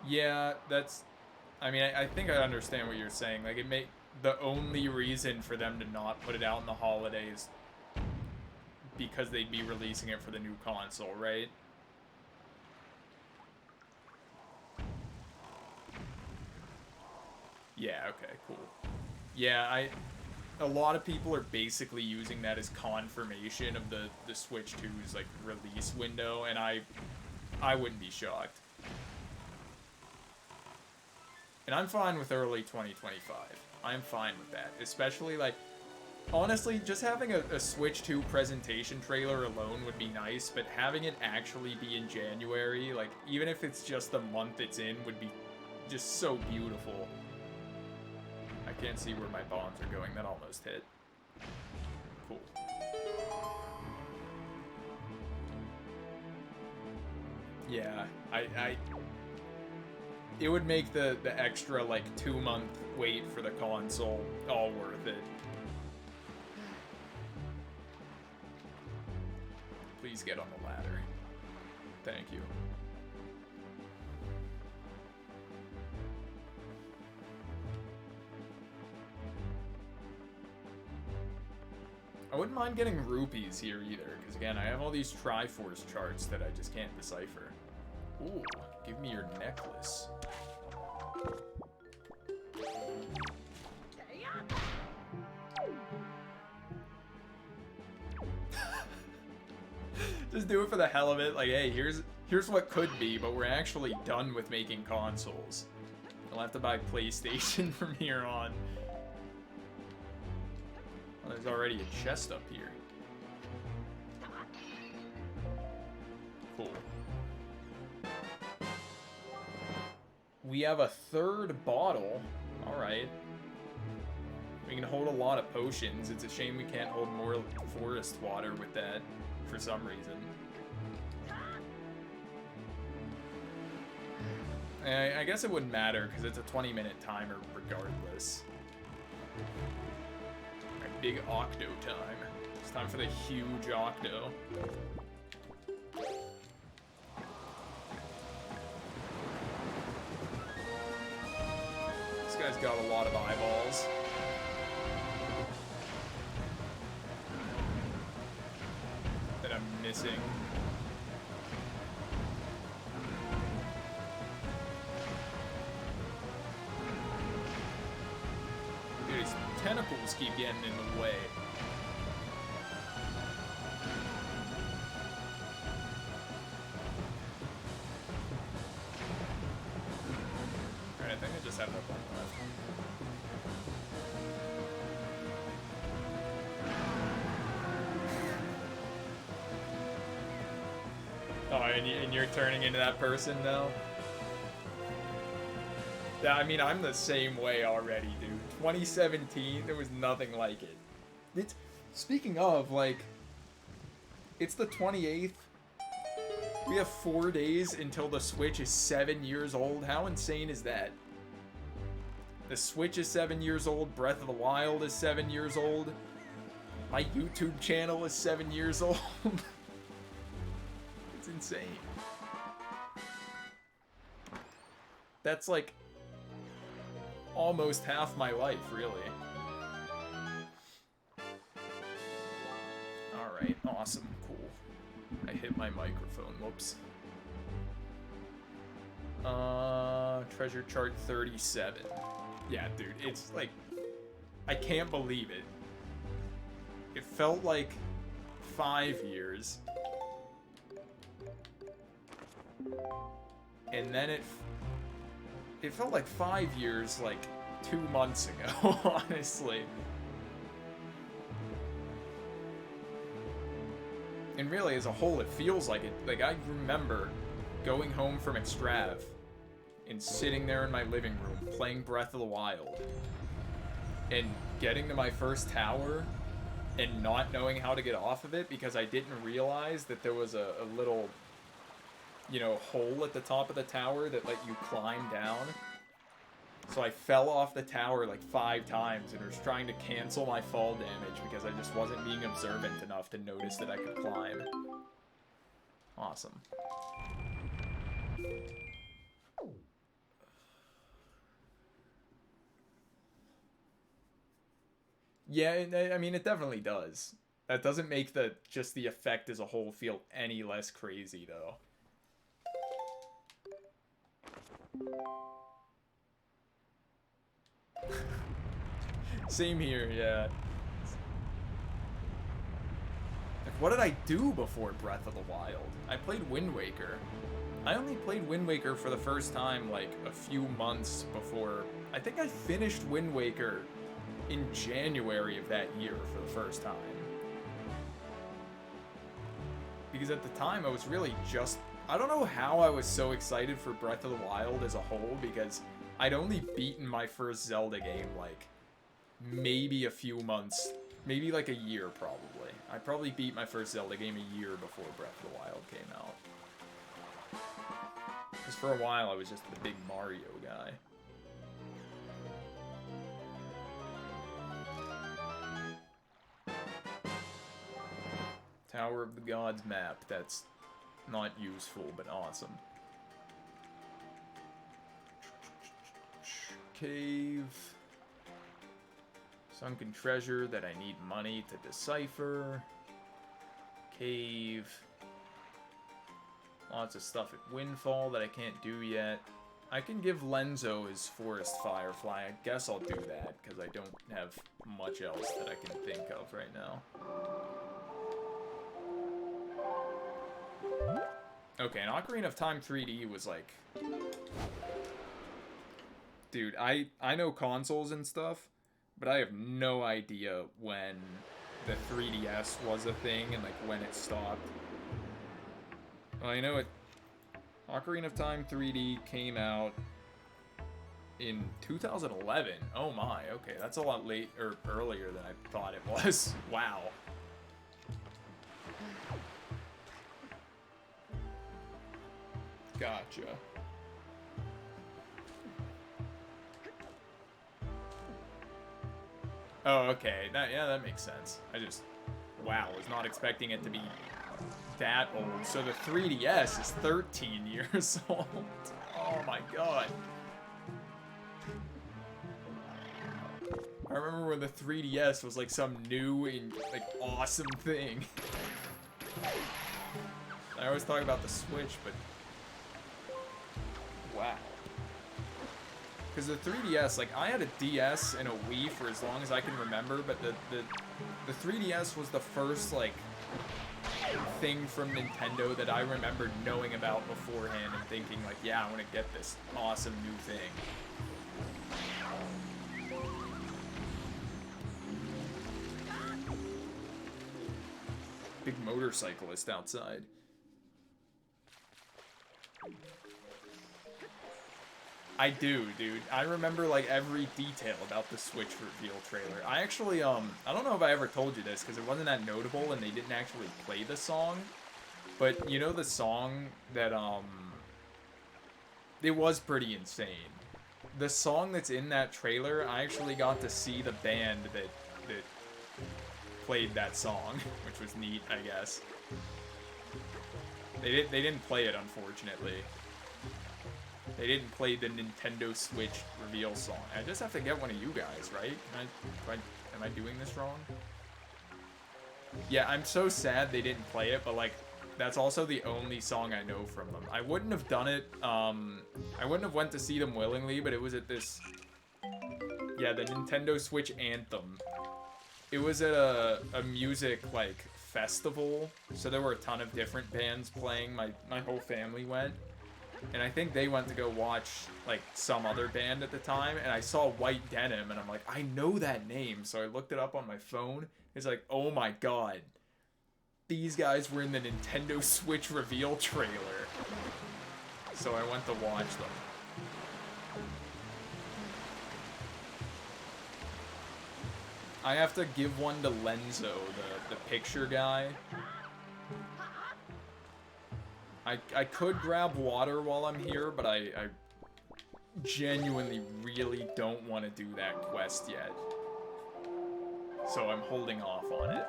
Yeah, that's... I mean, I think I understand what you're saying. Like, the only reason for them to not put it out in the holidays because they'd be releasing it for the new console, right? Yeah, okay, cool. Yeah, a lot of people are basically using that as confirmation of the Switch 2's like release window, and I wouldn't be shocked. And I'm fine with early 2025. I'm fine with that, especially like honestly, just having a Switch 2 presentation trailer alone would be nice, but having it actually be in January, like even if it's just the month it's in, would be just so beautiful. I can't see where my bombs are going. That almost hit. Cool. Yeah, it would make the extra like 2-month wait for the console all worth it. Please get on the ladder. Thank you. I wouldn't mind getting rupees here either, because again, I have all these Triforce charts that I just can't decipher. Ooh, give me your necklace. Just do it for the hell of it. Like, hey, here's what could be, but we're actually done with making consoles. I'll have to buy PlayStation from here on. Well, there's already a chest up here. Cool. We have a third bottle. Alright. We can hold a lot of potions. It's a shame we can't hold more forest water with that for some reason. I guess it wouldn't matter because it's a 20-minute timer regardless. Alright, big octo time. It's time for the huge octo. This guy's got a lot of eyeballs. That I'm missing. Dude, his tentacles keep getting in the way. Alright, I think I just have that one left. Oh, and you're turning into that person now? Yeah, I mean, I'm the same way already, dude. 2017, there was nothing like it. It's, speaking of, like, it's the 28th. We have 4 days until the Switch is 7 years old. How insane is that? The Switch is 7 years old. Breath of the Wild is 7 years old. My YouTube channel is 7 years old. It's insane. That's like almost half my life, really. Alright, awesome, cool. I hit my microphone, whoops. Treasure chart 37. Yeah, dude, it's like, I can't believe it. It felt like 5 years. And then it felt like 5 years, like 2 months ago, honestly. And really, as a whole, it feels like it. Like, I remember going home from Extrav and sitting there in my living room playing Breath of the Wild and getting to my first tower and not knowing how to get off of it because I didn't realize that there was a little, you know, hole at the top of the tower that let you climb down. So I fell off the tower like 5 times and was trying to cancel my fall damage because I just wasn't being observant enough to notice that I could climb. Awesome. Yeah, I mean, it definitely does. That doesn't make just the effect as a whole feel any less crazy, though. Same here, yeah. Like, what did I do before Breath of the Wild? I played Wind Waker. I only played Wind Waker for the first time, like, a few months before... I think I finished Wind Waker in January of that year for the first time. Because at the time, I was really just... I don't know how I was so excited for Breath of the Wild as a whole, because I'd only beaten my first Zelda game, like, maybe a few months, maybe like a year, probably. I probably beat my first Zelda game a year before Breath of the Wild came out. Because for a while, I was just the big Mario guy. Tower of the Gods map, that's not useful, but awesome. Cave. Sunken treasure that I need money to decipher. Cave. Lots of stuff at Windfall that I can't do yet. I can give Lenzo his Forest Firefly. I guess I'll do that, because I don't have much else that I can think of right now. Okay, an Ocarina of Time 3D was like... Dude, I know consoles and stuff, but I have no idea when the 3DS was a thing and like when it stopped. Well, I know it... Ocarina of Time 3D came out in 2011. Oh my, okay, that's a lot late or earlier than I thought it was. Wow. Gotcha. Oh, okay. Yeah, that makes sense. I just, wow, was not expecting it to be that old. So the 3DS is 13 years old. Oh my god. I remember when the 3DS was like some new and like awesome thing. I always talk about the Switch, but wow. Because the 3DS, like, I had a DS and a Wii for as long as I can remember, but the 3DS was the first, like, thing from Nintendo that I remembered knowing about beforehand and thinking, like, yeah, I want to get this awesome new thing. Big motorcyclist outside. I do, dude. I remember, like, every detail about the Switch reveal trailer. I actually, I don't know if I ever told you this, because it wasn't that notable, and they didn't actually play the song. But, you know the song that, it was pretty insane. The song that's in that trailer, I actually got to see the band that played that song, which was neat, I guess. They didn't play it, unfortunately. They didn't play the Nintendo Switch reveal song. I just have to get one of you guys, right? Am I doing this wrong? Yeah, I'm so sad they didn't play it, but like, that's also the only song I know from them. I wouldn't have done it, I wouldn't have went to see them willingly, but it was at this, yeah, the Nintendo Switch Anthem. It was at a music, like, festival, so there were a ton of different bands playing. My whole family went. And I think they went to go watch, like, some other band at the time, and I saw White Denim, and I'm like, I know that name, so I looked it up on my phone. It's like, oh my god. These guys were in the Nintendo Switch reveal trailer. So I went to watch them. I have to give one to Lenzo, the picture guy. I could grab water while I'm here, but I genuinely really don't want to do that quest yet. So I'm holding off on it.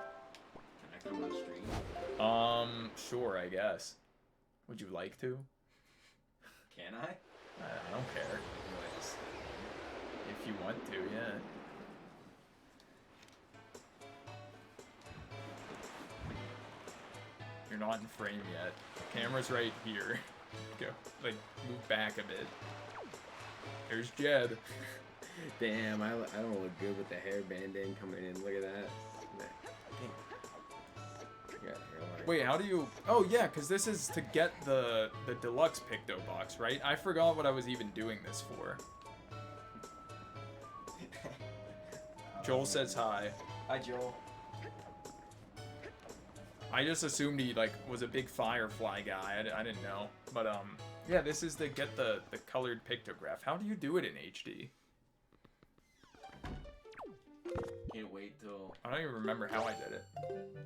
Can I come on stream? Sure, I guess. Would you like to? Can I? I don't care. If you want to, yeah. You're not in frame yet. Camera's right here. Go, like, move back a bit. There's Jed. Damn, I don't look good with the hairband in coming in. Look at that. Yeah, hairline. Wait, how do you... Oh, yeah, because this is to get the deluxe Picto box, right? I forgot what I was even doing this for. Joel says hi. Hi, Joel. I just assumed he, like, was a big Firefly guy. I didn't know. But, yeah, this is to get the colored pictograph. How do you do it in HD? Can't wait till... I don't even remember how I did it.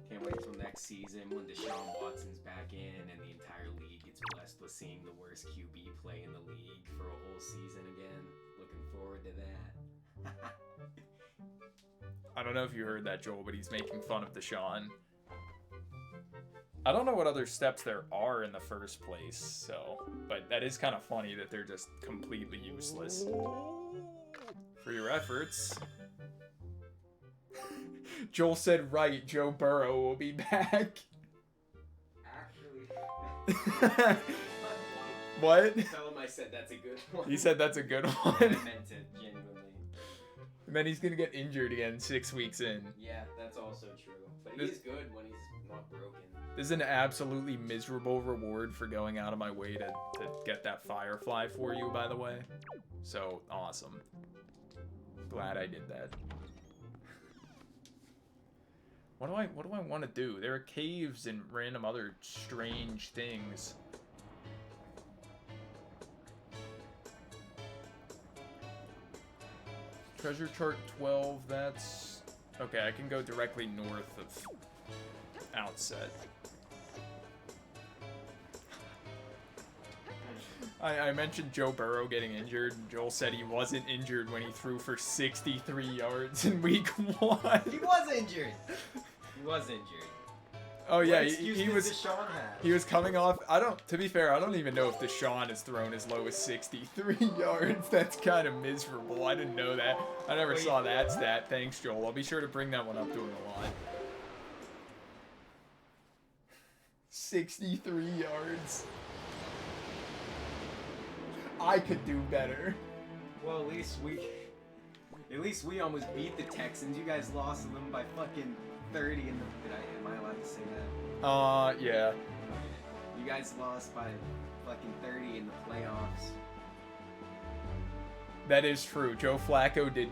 Can't wait till next season when Deshaun Watson's back in and the entire league gets blessed with seeing the worst QB play in the league for a whole season again. Looking forward to that. I don't know if you heard that, Joel, but he's making fun of Deshaun. I don't know what other steps there are in the first place, so... But that is kind of funny that they're just completely useless. For your efforts... Joel said right, Joe Burrow will be back. Actually... What? Tell him I said that's a good one. He said that's a good I one. meant it, genuinely. And then he's gonna get injured again 6 weeks in. Yeah, that's also true. But he is good when he's not broken. This is an absolutely miserable reward for going out of my way to get that Firefly for you, by the way. So, awesome. Glad I did that. What do I want to do? There are caves and random other strange things. Treasure chart 12, that's... Okay, I can go directly north of Outset. I mentioned Joe Burrow getting injured, and Joel said he wasn't injured when he threw for 63 yards in week 1. He was injured! He was injured. Oh yeah, What he excuse was did Deshaun have? he was coming off. To be fair, I don't even know if Deshaun has thrown as low as 63 yards. That's kind of miserable. I didn't know that. I never saw that stat. Thanks, Joel. I'll be sure to bring that one up to him a lot. 63 yards. I could do better. Well, at least we almost beat the Texans. You guys lost to them by fucking 30 in the... Am I allowed to say that? Yeah. You guys lost by fucking 30 in the playoffs. That is true. Joe Flacco did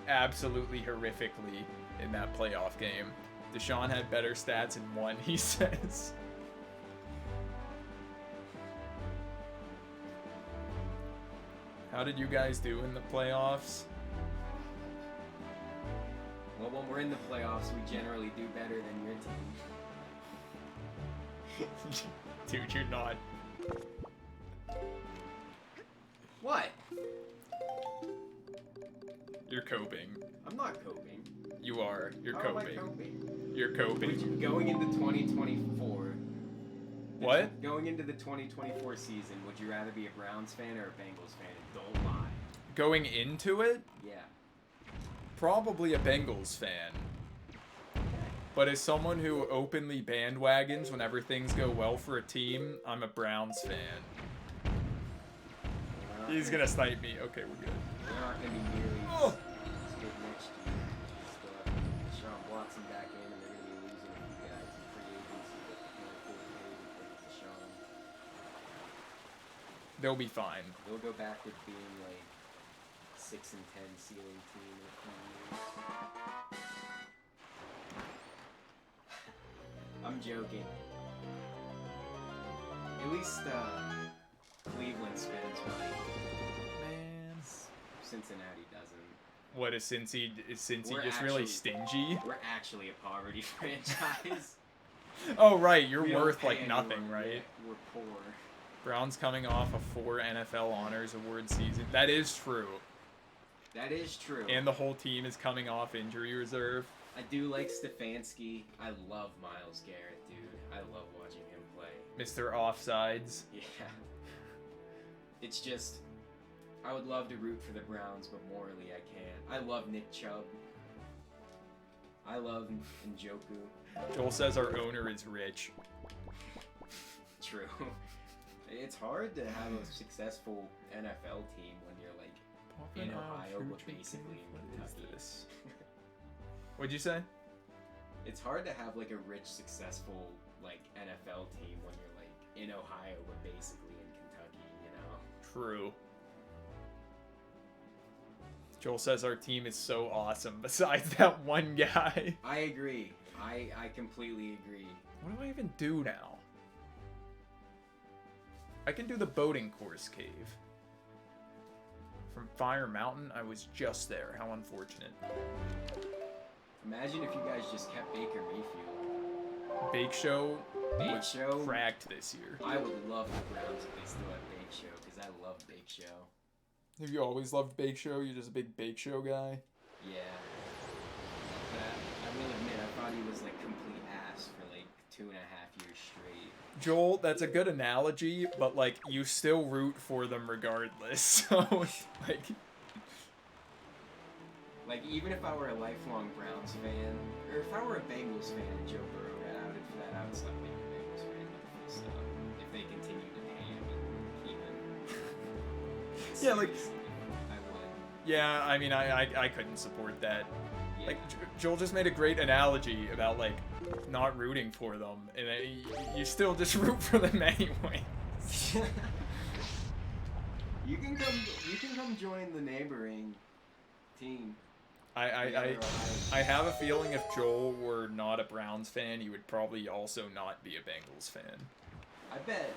absolutely horrifically in that playoff game. Deshaun had better stats in one, he says. How did you guys do in the playoffs? Well, when we're in the playoffs, we generally do better than your team. Dude, you're not. What? You're coping. I'm not coping. You are. You're How am I coping. coping? You're coping. Going into 2024. What? Going into the 2024 season, would you rather be a Browns fan or a Bengals fan? Don't lie. Going into it? Yeah. Probably a Bengals fan. But as someone who openly bandwagons whenever things go well for a team, I'm a Browns fan. He's gonna snipe me. Okay, we're good. They're not gonna be nearly as good next year. Still have Deshaun Watson back in, and they're gonna be losing a few guys in free agency that they can't afford to pay because of Deshaun. They'll be fine. They'll go back with being like 6 and 10 ceiling team in a few years. I'm joking. At least Cleveland spends money. Man. Cincinnati doesn't. What is Cincy? Is Cincy We're just really actually- stingy? We're actually a poverty franchise. Oh right, you're We don't worth pay like nothing, anyone, right? yet we're poor. Browns coming off a 4 NFL Honors Award season. That is true. That is true. And the whole team is coming off injury reserve. I do like Stefanski. I love Myles Garrett, dude. I love watching him play. Mr. Offsides. Yeah. It's just, I would love to root for the Browns, but morally I can't. I love Nick Chubb. I love Njoku. Joel says our owner is rich. True. It's hard to have a successful NFL team when you're like in Ohio, but basically in Kentucky. This? What'd you say? It's hard to have like a rich, successful like NFL team when you're like in Ohio, but basically in Kentucky, you know? True. Joel says our team is so awesome besides that one guy. I agree. I completely agree. What do I even do now? I can do the boating course cave. From Fire Mountain, I was just there. How unfortunate. Imagine if you guys just kept Baker Mayfield. Bake Show Bake was Show? cracked this year. I would love the Browns if they still have Bake Show, because I love Bake Show. Have you always loved Bake Show? You're just a big Bake Show guy? Yeah. But I will admit, I thought he was like complete ass for like 2.5 years straight. Joel, that's a good analogy, but like you still root for them regardless. So like even if I were a lifelong Browns fan, or if I were a Bengals fan and Joe Burrow got outed for that, I would stop being a Bengals fan. Like full stop. If they continue to pay him and keep him. Yeah, like I would. yeah, I mean I couldn't support that. Yeah. Like Joel just made a great analogy about like not rooting for them, and you still just root for them anyway. You can come join the neighboring team. I have a feeling if Joel were not a Browns fan, he would probably also not be a Bengals fan. I bet.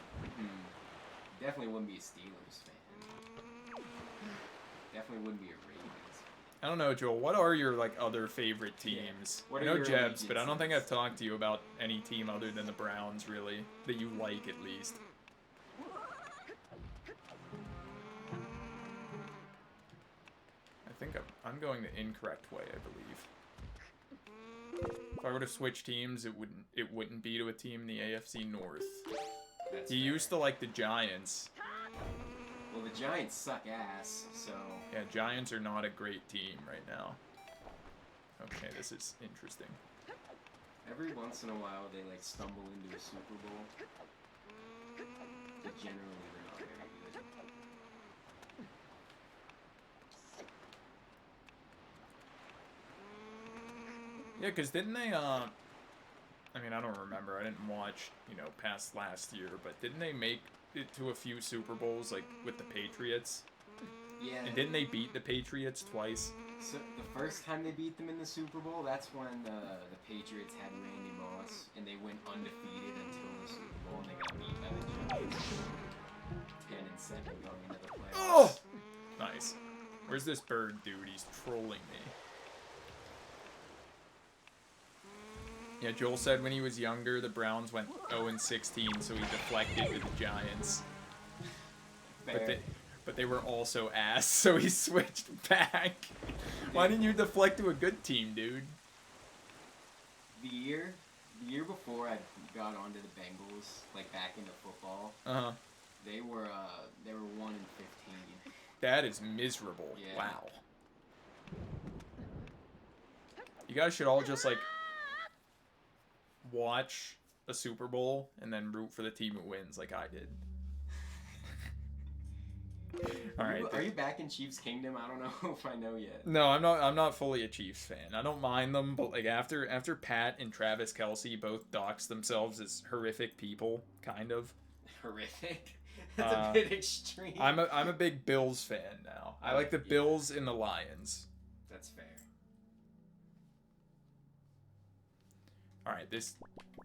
Definitely wouldn't be a Steelers fan. Definitely wouldn't be a Ravens. I don't know, Joel. What are your like other favorite teams? What I are know your Jeb's, but I don't think allegiances? I've talked to you about any team other than the Browns, really, that you like at least. I think I'm going the incorrect way, I believe. If I were to switch teams, it wouldn't be to a team in the AFC North. That's You fair. used to like the Giants. Well, the Giants suck ass, so. Yeah, Giants are not a great team right now. Okay, this is interesting. Every once in a while, they like stumble into a Super Bowl. But generally, they're not very good. Yeah, because didn't they, I mean, I don't remember. I didn't watch, past last year, but didn't they make it to a few Super Bowls, like, with the Patriots? Yeah. And didn't they beat the Patriots twice? So the first time they beat them in the Super Bowl, that's when the Patriots had Randy Moss, and they went undefeated until the Super Bowl, and they got beat by the Giants. 10-7 going into the playoffs. Oh! Nice. Where's this bird dude? He's trolling me. Yeah, Joel said when he was younger, the Browns went 0-16, so he deflected to the Giants. But they were also ass, so he switched back. Why didn't you deflect to a good team, dude? The year before I got onto the Bengals, like back into football, Uh-huh. they were 1-15. That is miserable. Yeah. Wow. You guys should all just, like, watch a Super Bowl and then root for the team who wins, like I did. All right. Are you back in Chiefs Kingdom? I don't know if I know yet. No, I'm not fully a Chiefs fan. I don't mind them, but like after Pat and Travis Kelce both doxed themselves as horrific people, kind of. Horrific? That's a bit extreme. I'm a big Bills fan now. I like the Bills and the Lions. That's fair. All right, this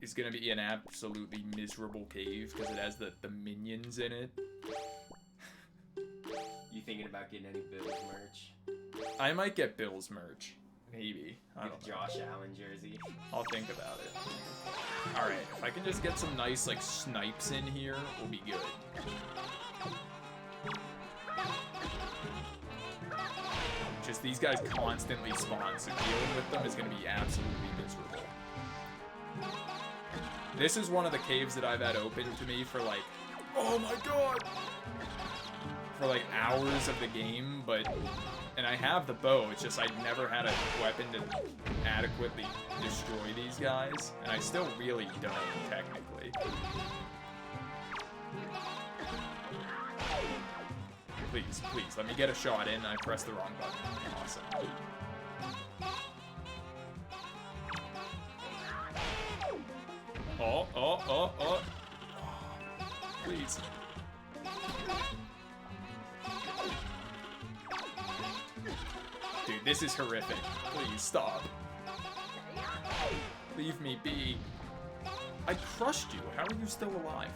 is gonna be an absolutely miserable cave because it has the minions in it. You thinking about getting any Bills merch? I might get Bills merch. Maybe. I Get don't a know. Josh Allen jersey. I'll think about it. Alright, if I can just get some nice, like, snipes in here, we'll be good. Just these guys constantly spawn, so dealing with them is going to be absolutely miserable. This is one of the caves that I've had open to me for, like, oh my god! For, like, hours of the game, and I have the bow, it's just I never had a weapon to adequately destroy these guys, and I still really don't, technically. please, please. Let me get a shot in. I pressed the wrong button. Awesome. Oh. Please. Dude, this is horrific. Please, stop. Leave me be. I crushed you. How are you still alive?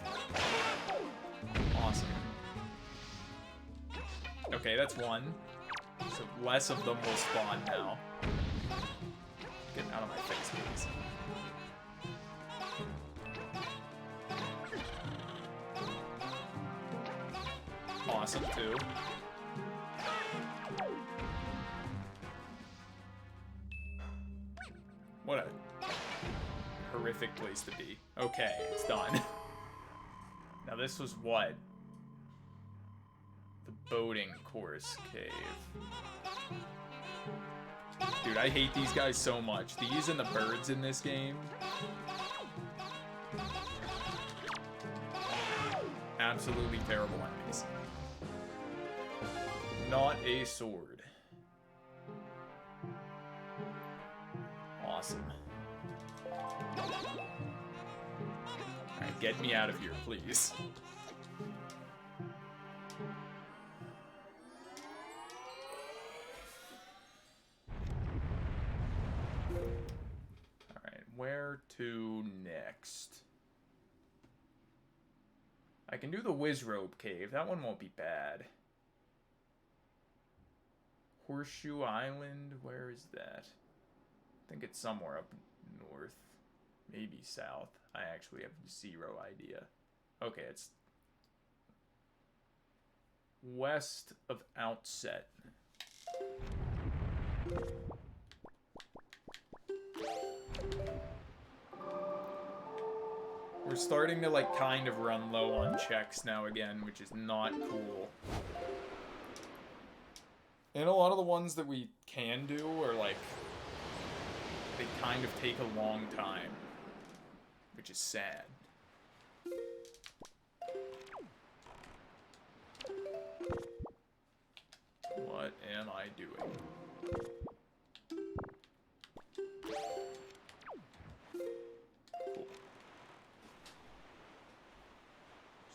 Awesome. Okay, that's one. So less of them will spawn now. Get out of my face, please. Awesome, too. What a horrific place to be. Okay, it's done. Now this was what? The boating course cave. Dude, I hate these guys so much. These and the birds in this game. Absolutely terrible enemies. Not a sword. Awesome. Alright, get me out of here, please. Alright, where to next? I can do the Wizrobe Cave. That one won't be bad. Horseshoe Island, where is that? I think it's somewhere up north, maybe south. I actually have zero idea. Okay, it's west of Outset. We're starting to like kind of run low on checks now again, which is not cool. And a lot of the ones that we can do are like, they kind of take a long time, which is sad. What am I doing? Cool.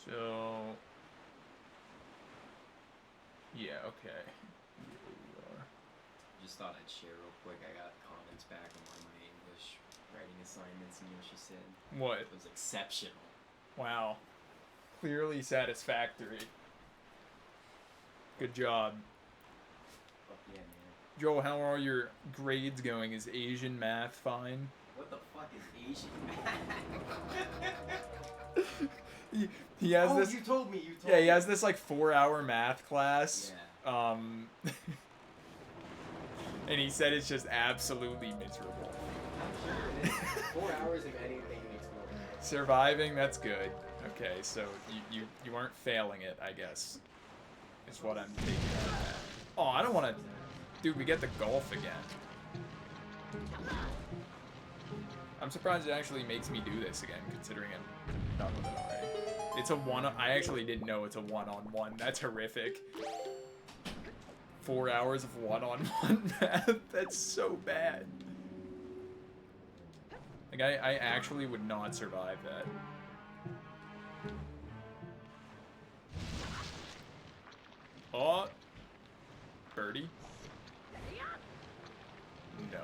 So, yeah, okay. Just thought I'd share real quick. I got comments back on one of my English writing assignments, and you know what she said? What? It was exceptional. Wow. Clearly satisfactory. Good job. Fuck yeah, man. Joel, how are your grades going? Is Asian math fine? What the fuck is Asian? He has this. You told me. Yeah, he has this like 4-hour math class. Yeah. And he said it's just absolutely miserable. I'm sure it is. 4 hours of anything makes more sense. Surviving, that's good. Okay, so you aren't failing it, I guess. Is what I'm taking out of that. Oh, I don't want to. Dude, we get the golf again. I'm surprised it actually makes me do this again, considering I'm done with it already. It's a one. I actually didn't know it's a one-on-one. That's horrific. 4 hours of one-on-one math. That's so bad. Like, I actually would not survive that. Oh. Birdie? No.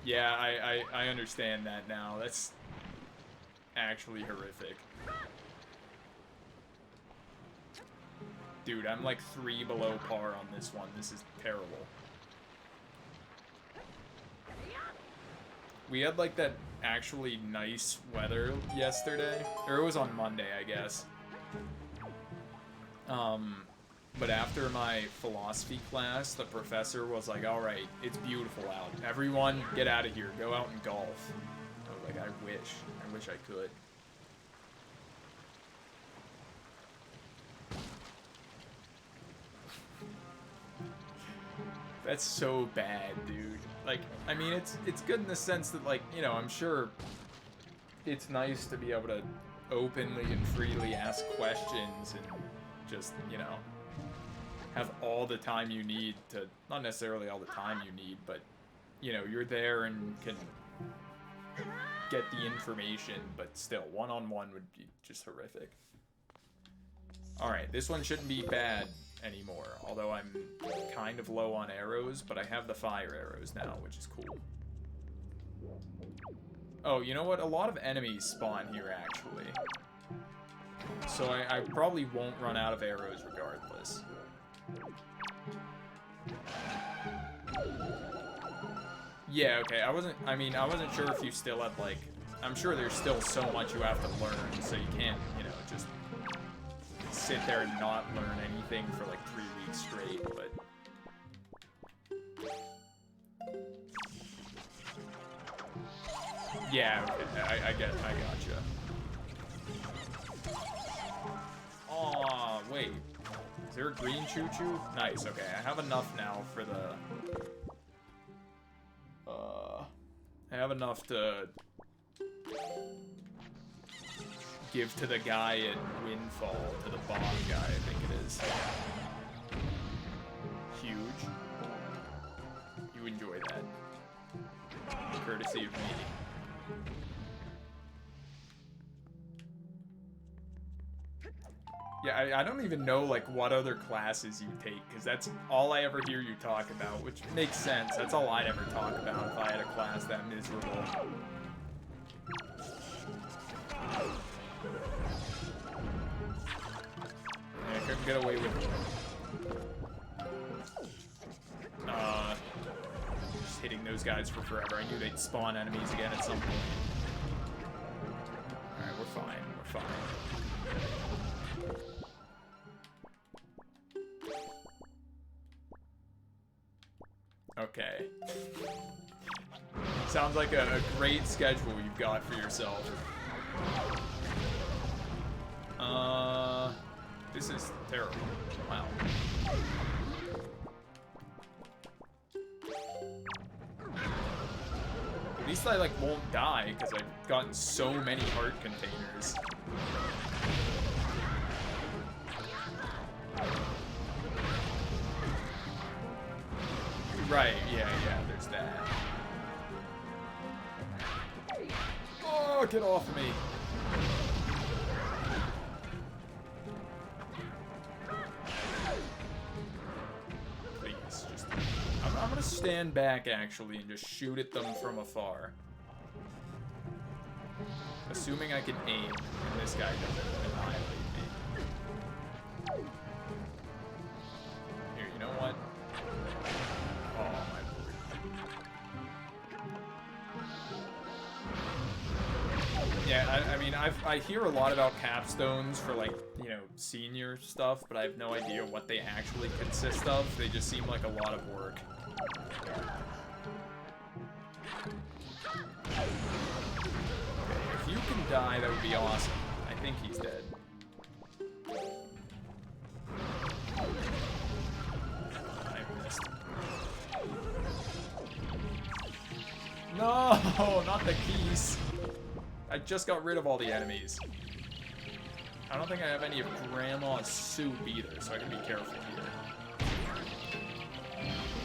Yeah, I understand that now. That's actually horrific. Dude, I'm like 3 below par on this one. This is terrible. We had like that actually nice weather yesterday. Or it was on Monday, I guess. But after my philosophy class, the professor was like, alright, it's beautiful out. Everyone, get out of here. Go out and golf. I was like, I wish I could. That's so bad, dude. Like, I mean, it's good in the sense that, like, you know, I'm sure it's nice to be able to openly and freely ask questions and just, you know, have all the time you need to, not necessarily all the time you need, but, you know, you're there and can get the information, but still, one-on-one would be just horrific. Alright, this one shouldn't be bad anymore, although I'm kind of low on arrows, but I have the fire arrows now, which is cool. Oh, you know what? A lot of enemies spawn here, actually. So I probably won't run out of arrows regardless. Yeah, okay, I wasn't sure if you still had, like, I'm sure there's still so much you have to learn, so you can't, you know, just sit there and not learn anything for, like, 3 weeks straight, but... Yeah, okay, I gotcha. Aw, wait. Is there a green choo-choo? Nice, okay, I have enough now for the... I have enough to give to the guy at Windfall, to the bomb guy, I think it is. Huge. You enjoy that. Courtesy of me. Yeah, I don't even know, like, what other classes you take, because that's all I ever hear you talk about, which makes sense. That's all I'd ever talk about if I had a class that miserable. Yeah, I couldn't get away with just hitting those guys for forever. I knew they'd spawn enemies again at some point. Alright, we're fine. We're fine. Okay. Sounds like a great schedule you've got for yourself. This is terrible. Wow. At least I, like, won't die, because I've gotten so many heart containers. Right, yeah, there's that. Oh, get off of me. Please, just... I'm gonna stand back, actually, and just shoot at them from afar. Assuming I can aim, and this guy doesn't annihilate me. Here, you know what? Oh, my lord. Yeah, I mean, I hear a lot about capstones for, like, you know, senior stuff, but I have no idea what they actually consist of. They just seem like a lot of work. Okay, if you can die, that would be awesome. I think he's dead. I missed. No, not the keys. I just got rid of all the enemies. I don't think I have any of Grandma's soup either, so I gotta be careful here.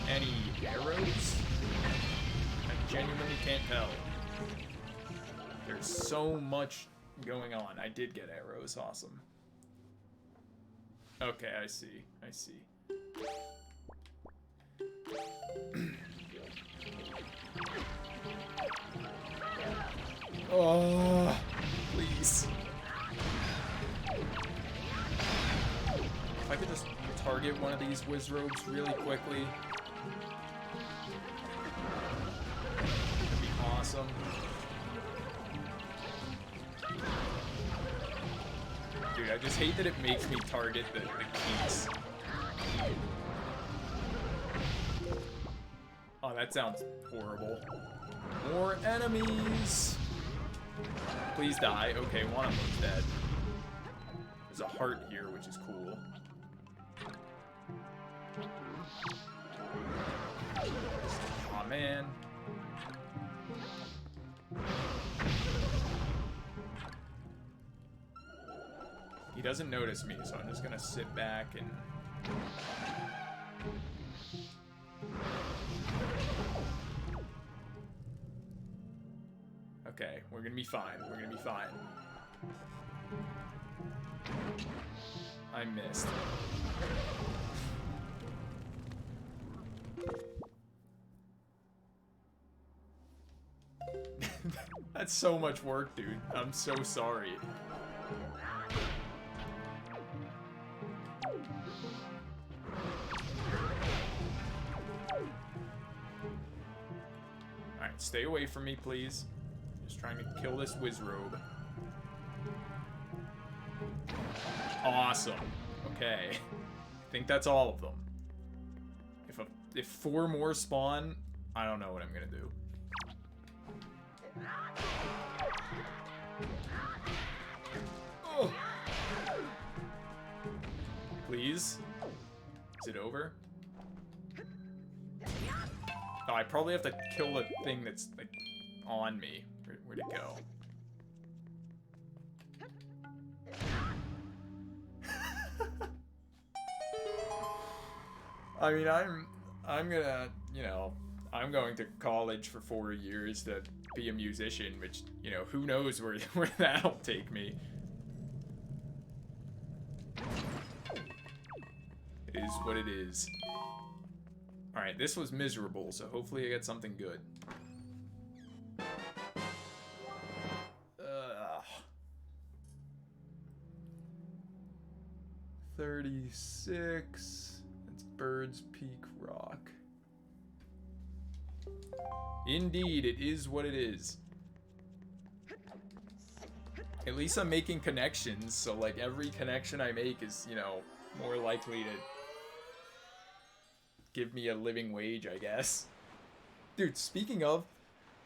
Any arrows? I genuinely can't tell. There's so much going on. I did get arrows, awesome. Okay, I see. I see. Oh, please. If I could just target one of these Wizrobes really quickly, that'd be awesome. Dude, I just hate that it makes me target the keys. Oh, that sounds horrible. More enemies! Please die. Okay, one of them's dead. There's a heart here, which is cool. Aw, man. He doesn't notice me, so I'm just gonna sit back and... Okay, we're gonna be fine. We're gonna be fine. I missed. That's so much work, dude. I'm so sorry. Alright, stay away from me, please. Just trying to kill this Wizrobe. Awesome. Okay. I think that's all of them. If 4 more spawn, I don't know what I'm gonna do. Oh. Please? Is it over? Oh, I probably have to kill the thing that's, like, on me. Where'd it go? I mean, I'm gonna, you know, I'm going to college for 4 years to be a musician, which, you know, who knows where that'll take me. It is what it is. Alright, this was miserable, so hopefully I get something good. 36. That's Bird's Peak Rock. Indeed, it is what it is. At least I'm making connections, so like every connection I make is, you know, more likely to give me a living wage, I guess. Dude, speaking of,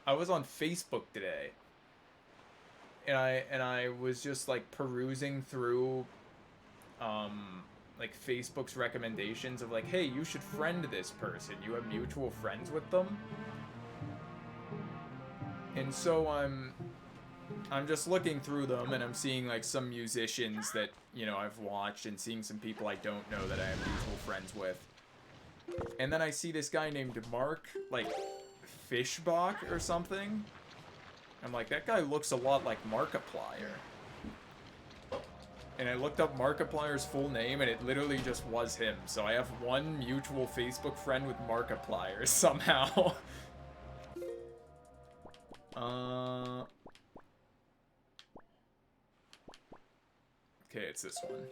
I was on Facebook today. And I was just like perusing through like Facebook's recommendations of like, hey, you should friend this person. You have mutual friends with them. And so I'm just looking through them and I'm seeing like some musicians that, you know, I've watched and seeing some people I don't know that I have mutual friends with. And then I see this guy named Mark, like, Fishbach or something. I'm like, that guy looks a lot like Markiplier. And I looked up Markiplier's full name, and it literally just was him. So I have one mutual Facebook friend with Markiplier somehow. Okay, it's this one.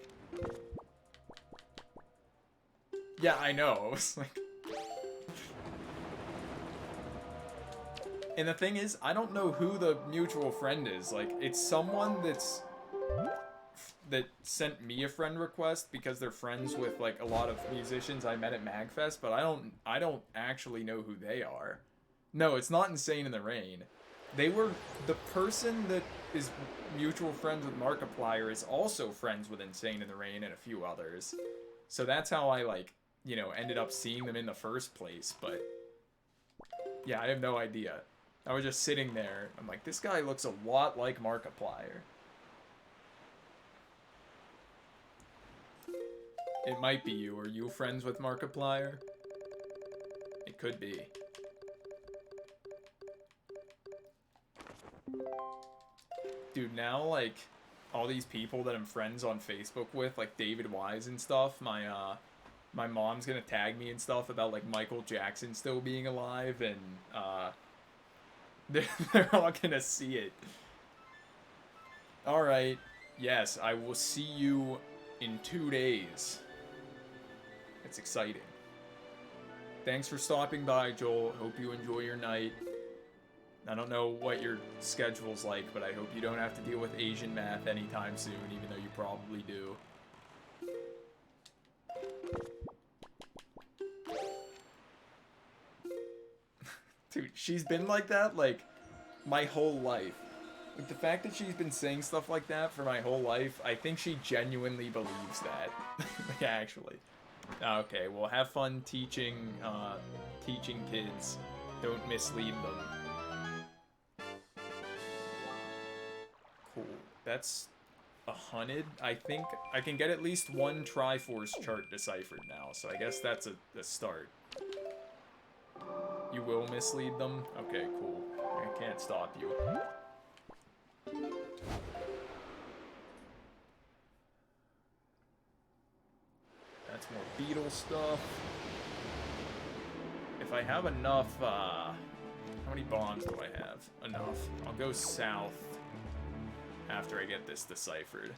Yeah, I know. I was like... And the thing is, I don't know who the mutual friend is. Like, it's someone that sent me a friend request because they're friends with like a lot of musicians I met at MagFest, but I don't actually know who they are. No, it's not Insane in the Rain. They were the person that is mutual friends with Markiplier is also friends with Insane in the Rain and a few others. So that's how I like, you know, ended up seeing them in the first place, but yeah, I have no idea. I was just sitting there. I'm like, this guy looks a lot like Markiplier. It might be you. Are you friends with Markiplier? It could be. Dude, now, like, all these people that I'm friends on Facebook with, like David Wise and stuff, my mom's gonna tag me and stuff about, like, Michael Jackson still being alive, and, they're all gonna see it. Alright, yes, I will see you in 2 days. It's exciting. Thanks for stopping by, Joel. Hope you enjoy your night. I don't know what your schedule's like, but I hope you don't have to deal with Asian math anytime soon, even though you probably do. Dude, she's been like that, like, my whole life. Like, the fact that she's been saying stuff like that for my whole life, I think she genuinely believes that. Like, actually. Okay, well, have fun teaching kids. Don't mislead them. Cool. That's hunted, I think I can get at least one Triforce chart deciphered now, so I guess that's a start. You will mislead them? Okay, cool. I can't stop you. That's more beetle stuff. If I have enough, how many bombs do I have? Enough. I'll go south after I get this deciphered.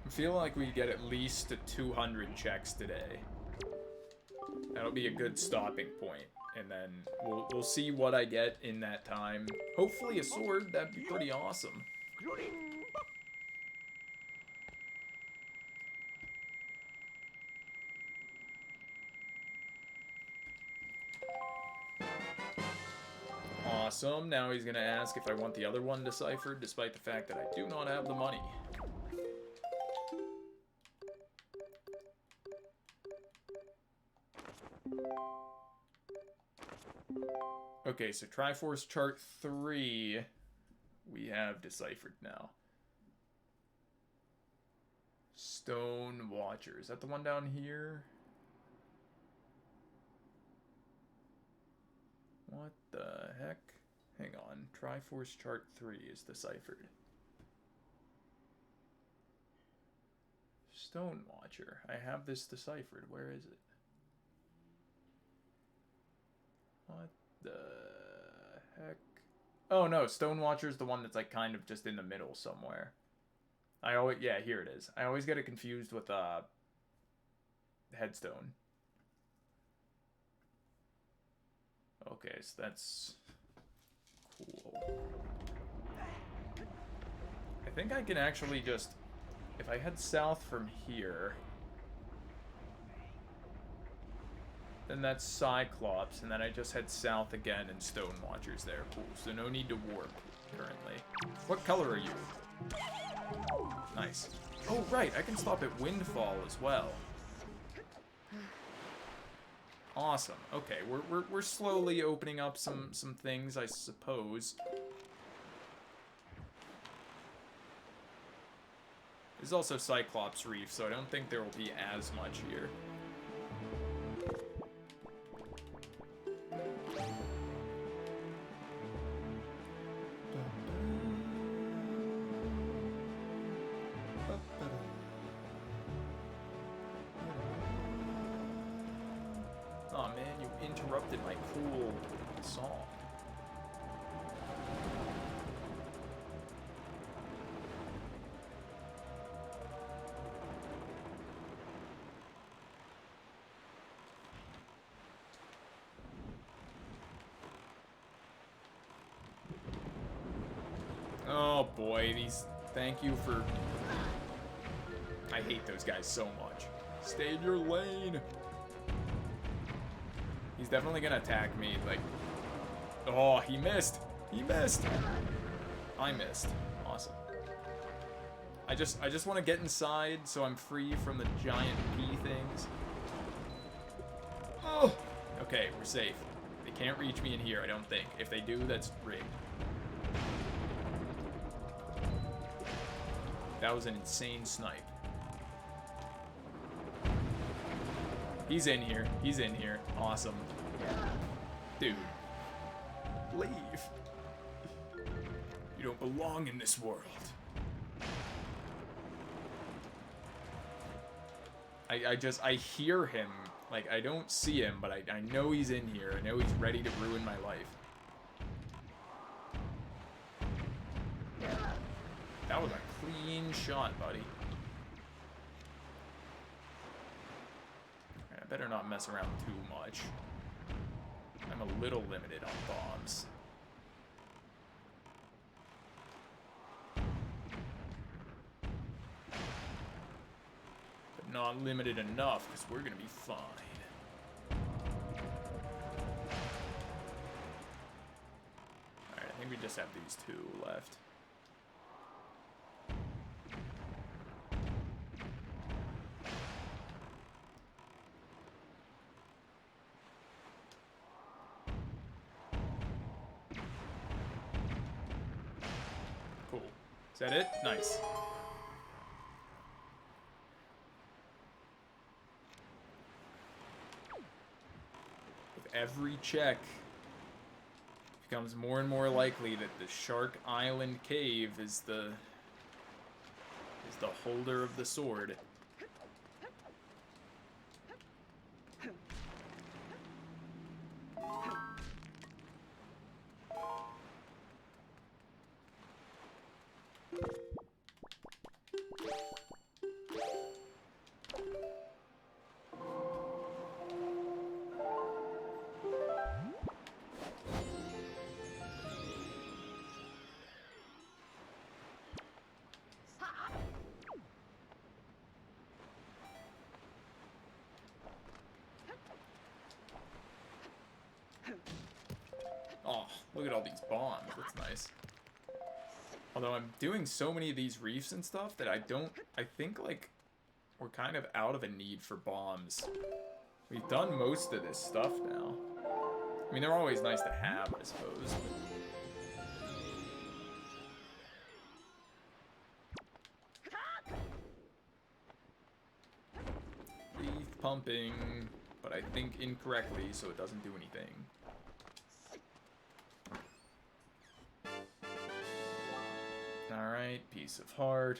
I feel like we get at least 200 checks today. That'll be a good stopping point, and then we'll see what I get in that time. Hopefully a sword, that'd be pretty awesome. Awesome, now he's gonna ask if I want the other one deciphered, despite the fact that I do not have the money. Okay, so Triforce Chart 3 we have deciphered now. Stone Watcher. Is that the one down here? What the heck? Hang on. Triforce Chart 3 is deciphered. Stone Watcher. I have this deciphered. Where is it? What the heck? Oh no, Stone Watcher's the one that's like kind of just in the middle somewhere. Yeah, here it is. I always get it confused with Headstone. Okay, so that's cool. I think I can actually just, if I head south from here, then that's Cyclops, and then I just head south again and Stone Watcher's there. Cool, so no need to warp currently. What color are you? Nice. Oh, right, I can stop at Windfall as well. Awesome. Okay, we're slowly opening up some things, I suppose. There's also Cyclops Reef, so I don't think there will be as much here. Oh man, you interrupted my cool song. Oh boy, thank you for... I hate those guys so much. Stay in your lane. He's definitely gonna attack me, like... Oh, he missed! He missed! I missed. Awesome. I just want to get inside so I'm free from the giant bee things. Oh! Okay, we're safe. They can't reach me in here, I don't think. If they do, that's rigged. That was an insane snipe. He's in here. He's in here. Awesome. Dude. Leave. You don't belong in this world. I hear him. Like, I don't see him, but I know he's in here. I know he's ready to ruin my life. That was a clean shot, buddy. I better not mess around too much. I'm a little limited on bombs. But not limited enough, because we're gonna be fine. Alright, I think we just have these two left. Is that it? Nice. With every check, it becomes more and more likely that the Shark Island Cave is the holder of the sword. Oh, look at all these bombs. That's nice. Although I'm doing so many of these reefs and stuff that I think, like, we're kind of out of a need for bombs. We've done most of this stuff now. I mean, they're always nice to have, I suppose. Reef pumping, but I think incorrectly, so it doesn't do anything. Alright, piece of heart.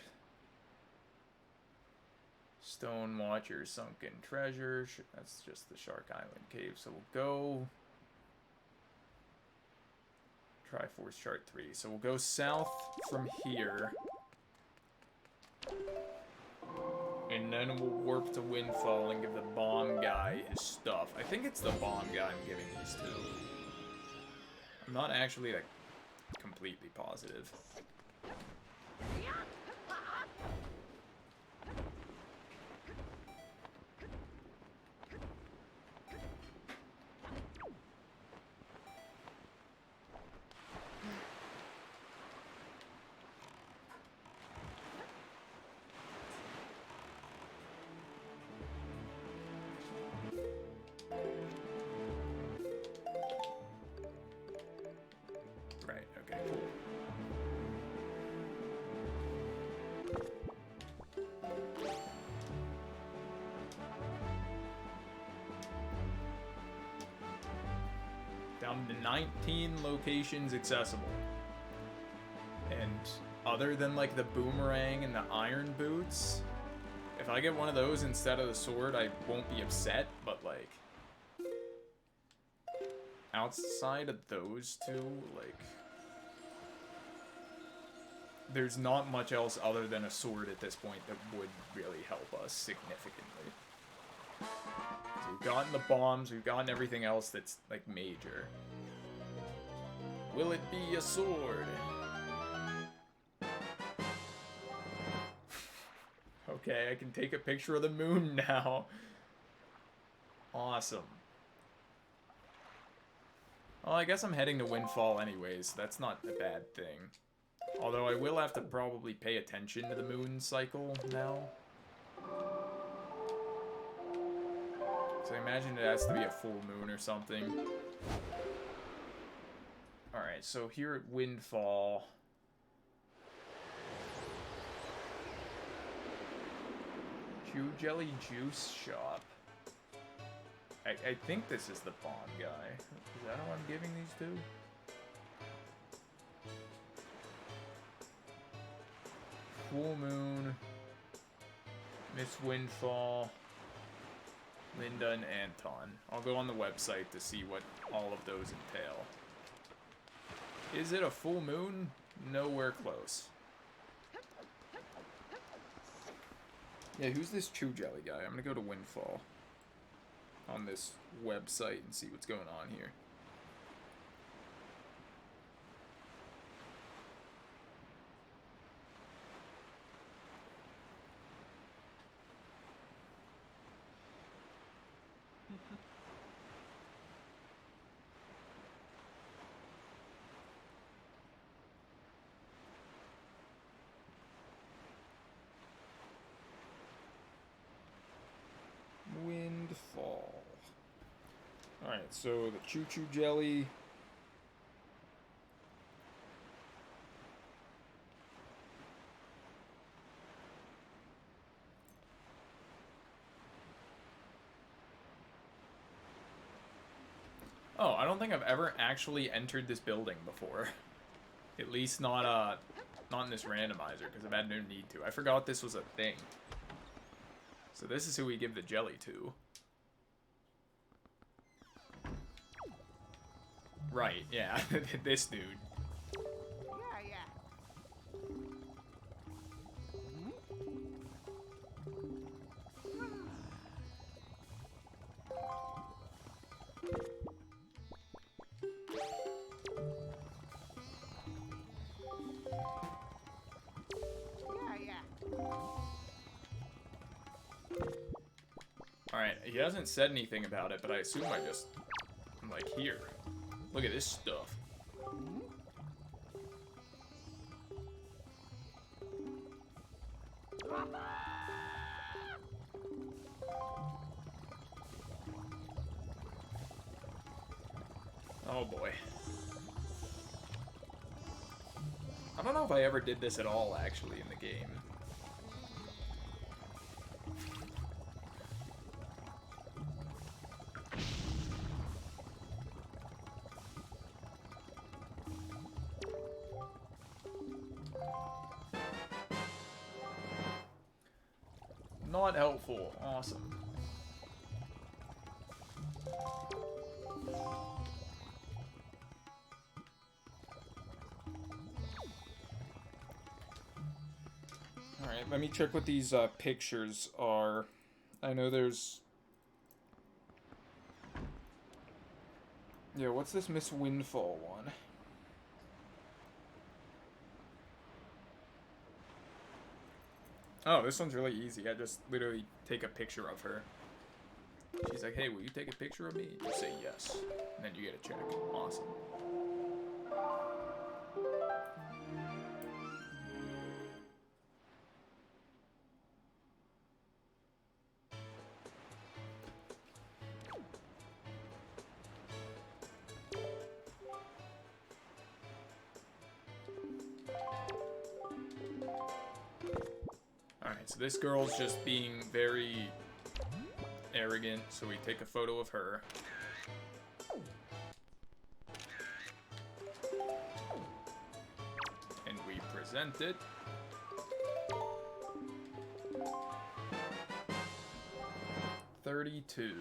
Stone Watcher, sunken treasure. That's just the Shark Island Cave, so we'll go Triforce Chart 3. So we'll go south from here. And then we'll warp to Windfall and give the bomb guy his stuff. I think it's the bomb guy I'm giving these to. I'm not actually, like, completely positive. Down to 19 locations accessible. And other than, like, the boomerang and the iron boots, if I get one of those instead of the sword, I won't be upset, but, like, outside of those two, like, there's not much else other than a sword at this point that would really help us significantly. So we've gotten the bombs, we've gotten everything else that's, like, major. Will it be a sword? Okay, I can take a picture of the moon now. Awesome. Well, I guess I'm heading to Windfall anyways, so that's not a bad thing. Although I will have to probably pay attention to the moon cycle now. So I imagine it has to be a full moon or something. Alright, so here at Windfall... Chew Jelly Juice Shop. I think this is the bomb guy. Is that who I'm giving these to? Full Moon, Miss Windfall, Linda, and Anton. I'll go on the website to see what all of those entail. Is it a full moon? Nowhere close. Yeah, who's this Chew Jelly guy? I'm gonna go to Windfall on this website and see what's going on here. Windfall. Alright, so the Choo Choo Jelly. Oh, I don't think I've ever actually entered this building before. At least not in this randomizer, because I've had no need to. I forgot this was a thing. So this is who we give the jelly to. Right, yeah. This dude. Alright, he hasn't said anything about it, but I assume I'm like, here. Look at this stuff. Oh boy. I don't know if I ever did this at all, actually, in the game. Not helpful. Awesome. Alright, let me check what these pictures are. I know there's... Yeah, what's this Miss Windfall one? Oh, this one's really easy. I just literally take a picture of her. She's like, hey, will you take a picture of me? You say yes. And then you get a check. Awesome. Alright, so this girl's just being very arrogant, so we take a photo of her. And we present it. $32.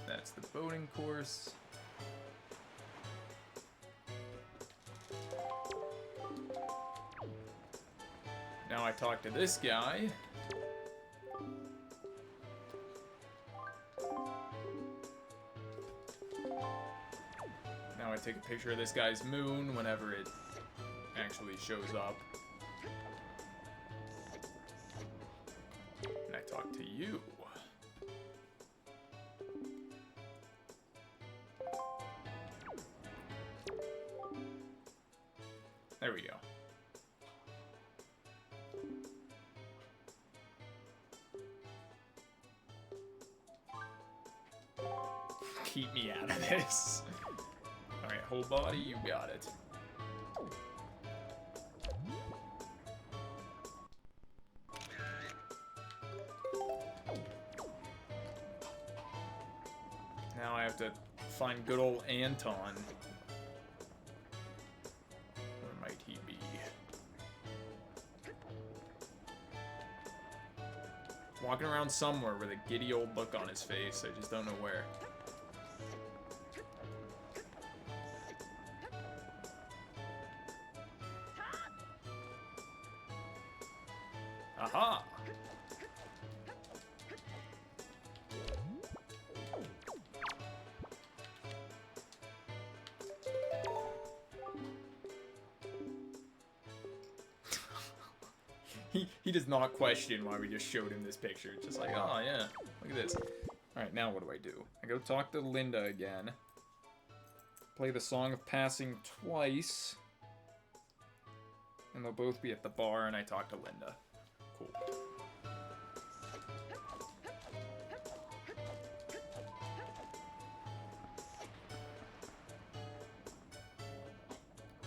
That's the boating course. Now I talk to this guy. Now I take a picture of this guy's moon whenever it actually shows up. And I talk to you. There we go. Keep me out of this. Alright, whole body, you got it. Now I have to find good old Anton. Where might he be? Walking around somewhere with a giddy old look on his face. I just don't know where. Aha! He does not question why we just showed him this picture. It's just like, oh yeah, look at this. Alright, now what do? I go talk to Linda again. Play the Song of Passing twice. And they'll both be at the bar, and I talk to Linda. Cool.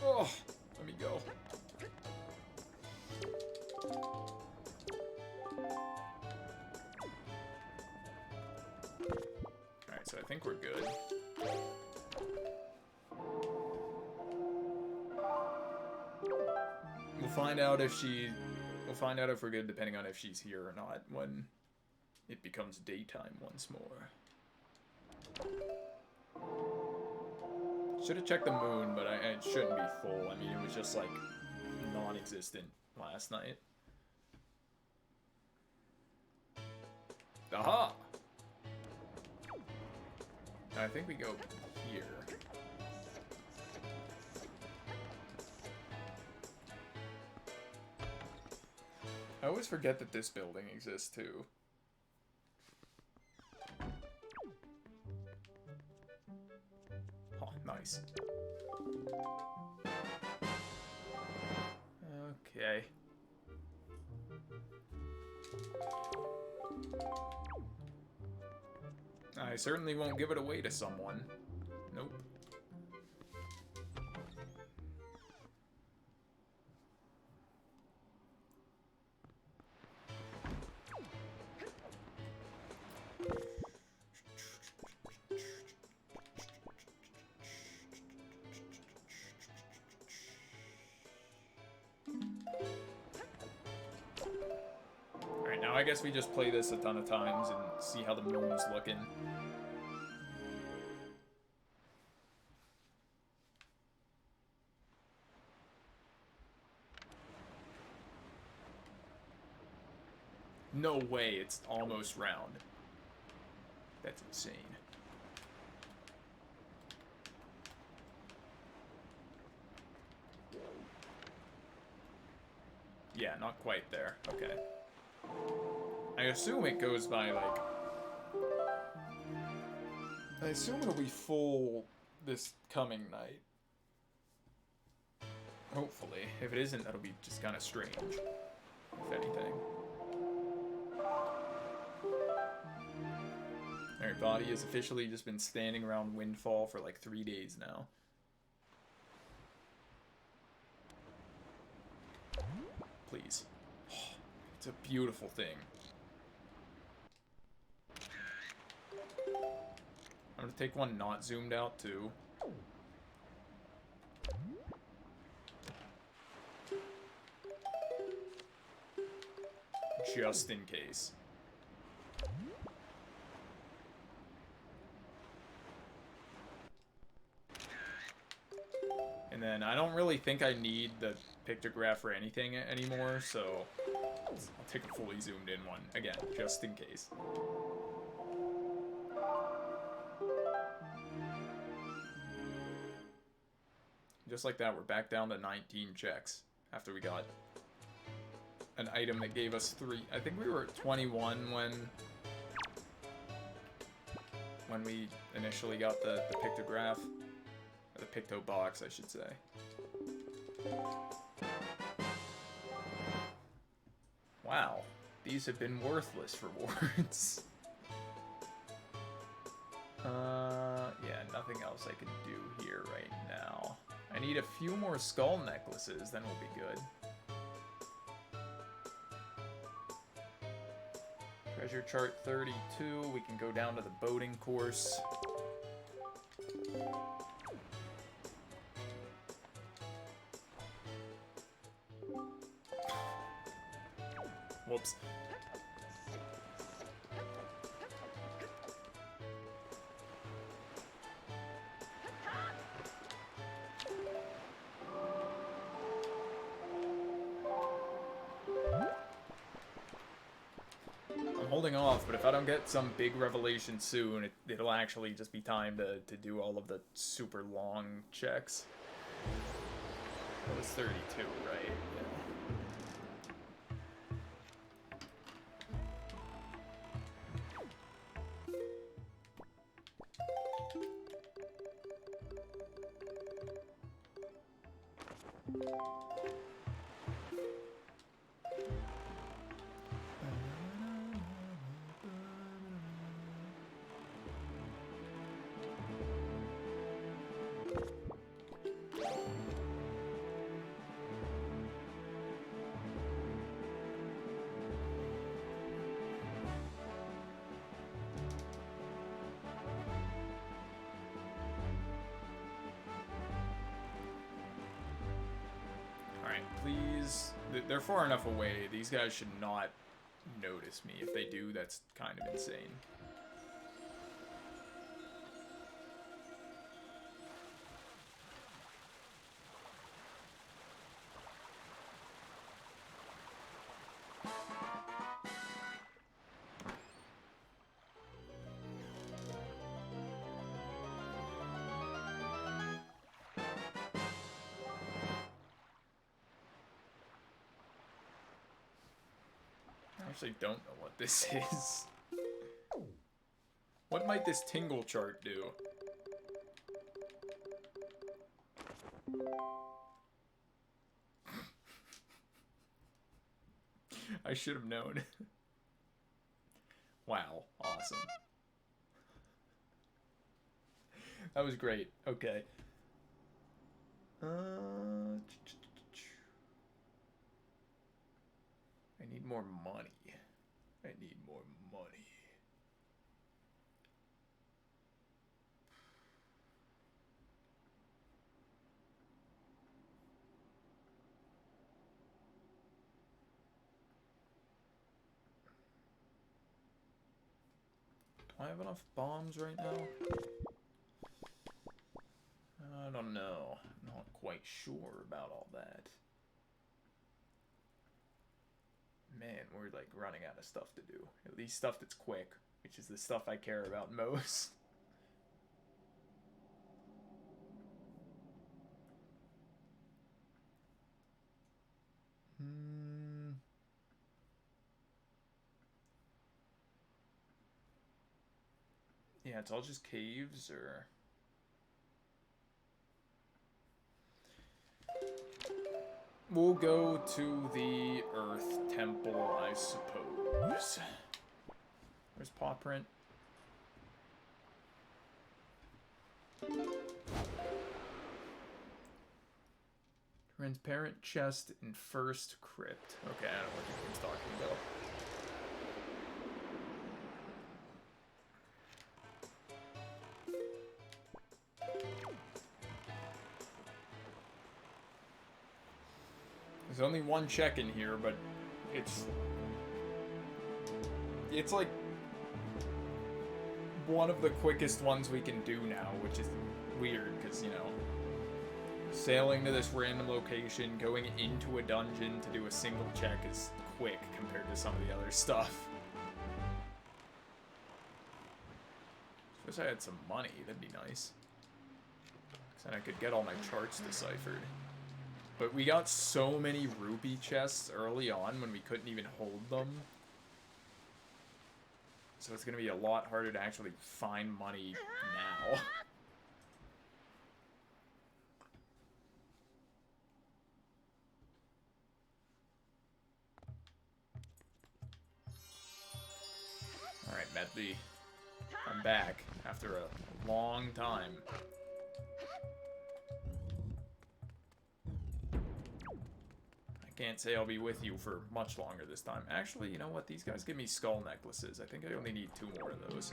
Oh, let me go. think we're good. We'll find out if we're good depending on if she's here or not when it becomes daytime once more. Should have checked the moon, but it shouldn't be full. I mean, it was just like non-existent last night. Aha! I think we go here. I always forget that this building exists too. Oh, nice. Okay. I certainly won't give it away to someone. Nope. Alright, now I guess we just play this a ton of times and see how the moon's looking. No way, it's almost round. That's insane. Yeah, not quite there. Okay. I assume it goes by, like... I assume it'll be full this coming night. Hopefully. If it isn't, that'll be just kind of strange. If anything. Alright, body has officially just been standing around Windfall for like 3 days now. Please. Oh, it's a beautiful thing. I'm gonna take one not zoomed out too. Just in case. And then I don't really think I need the pictograph for anything anymore, so I'll take a fully zoomed in one, again, just in case. Just like that, we're back down to 19 checks after we got an item that gave us 3. I think we were at 21 when we initially got the pictograph. Or the picto box, I should say. Wow, these have been worthless rewards. Yeah, nothing else I can do here right now. I need a few more skull necklaces, then we'll be good. Treasure chart 32, we can go down to the boating course. Whoops. I'm holding off, but if I don't get some big revelation soon, it'll actually just be time to do all of the super long checks. That was 32, right? Yeah. Alright, please. They're far enough away. These guys should not notice me. If they do, that's kind of insane. I actually don't know what this is. What might this tingle chart do? I should have known. Wow, awesome. That was great. Okay. I need more money. I need more money. Do I have enough bombs right now? I don't know. I'm not quite sure about all that. Man, we're like running out of stuff to do. At least stuff that's quick, which is the stuff I care about most. Yeah, it's all just caves, or... We'll go to the Earth Temple, I suppose. Where's paw print? Transparent chest in first crypt. Okay, I don't know what the game's talking about. There's only one check in here, but it's like one of the quickest ones we can do now, which is weird because, you know, sailing to this random location, going into a dungeon to do a single check is quick compared to some of the other stuff. Wish I had some money, that'd be nice. Because then I could get all my charts deciphered. But we got so many rupee chests early on when we couldn't even hold them. So it's going to be a lot harder to actually find money now. Alright, Medley. I'm back after a long time. Can't say I'll be with you for much longer this time. Actually, you know what? These guys give me skull necklaces. I think I only need 2 more of those.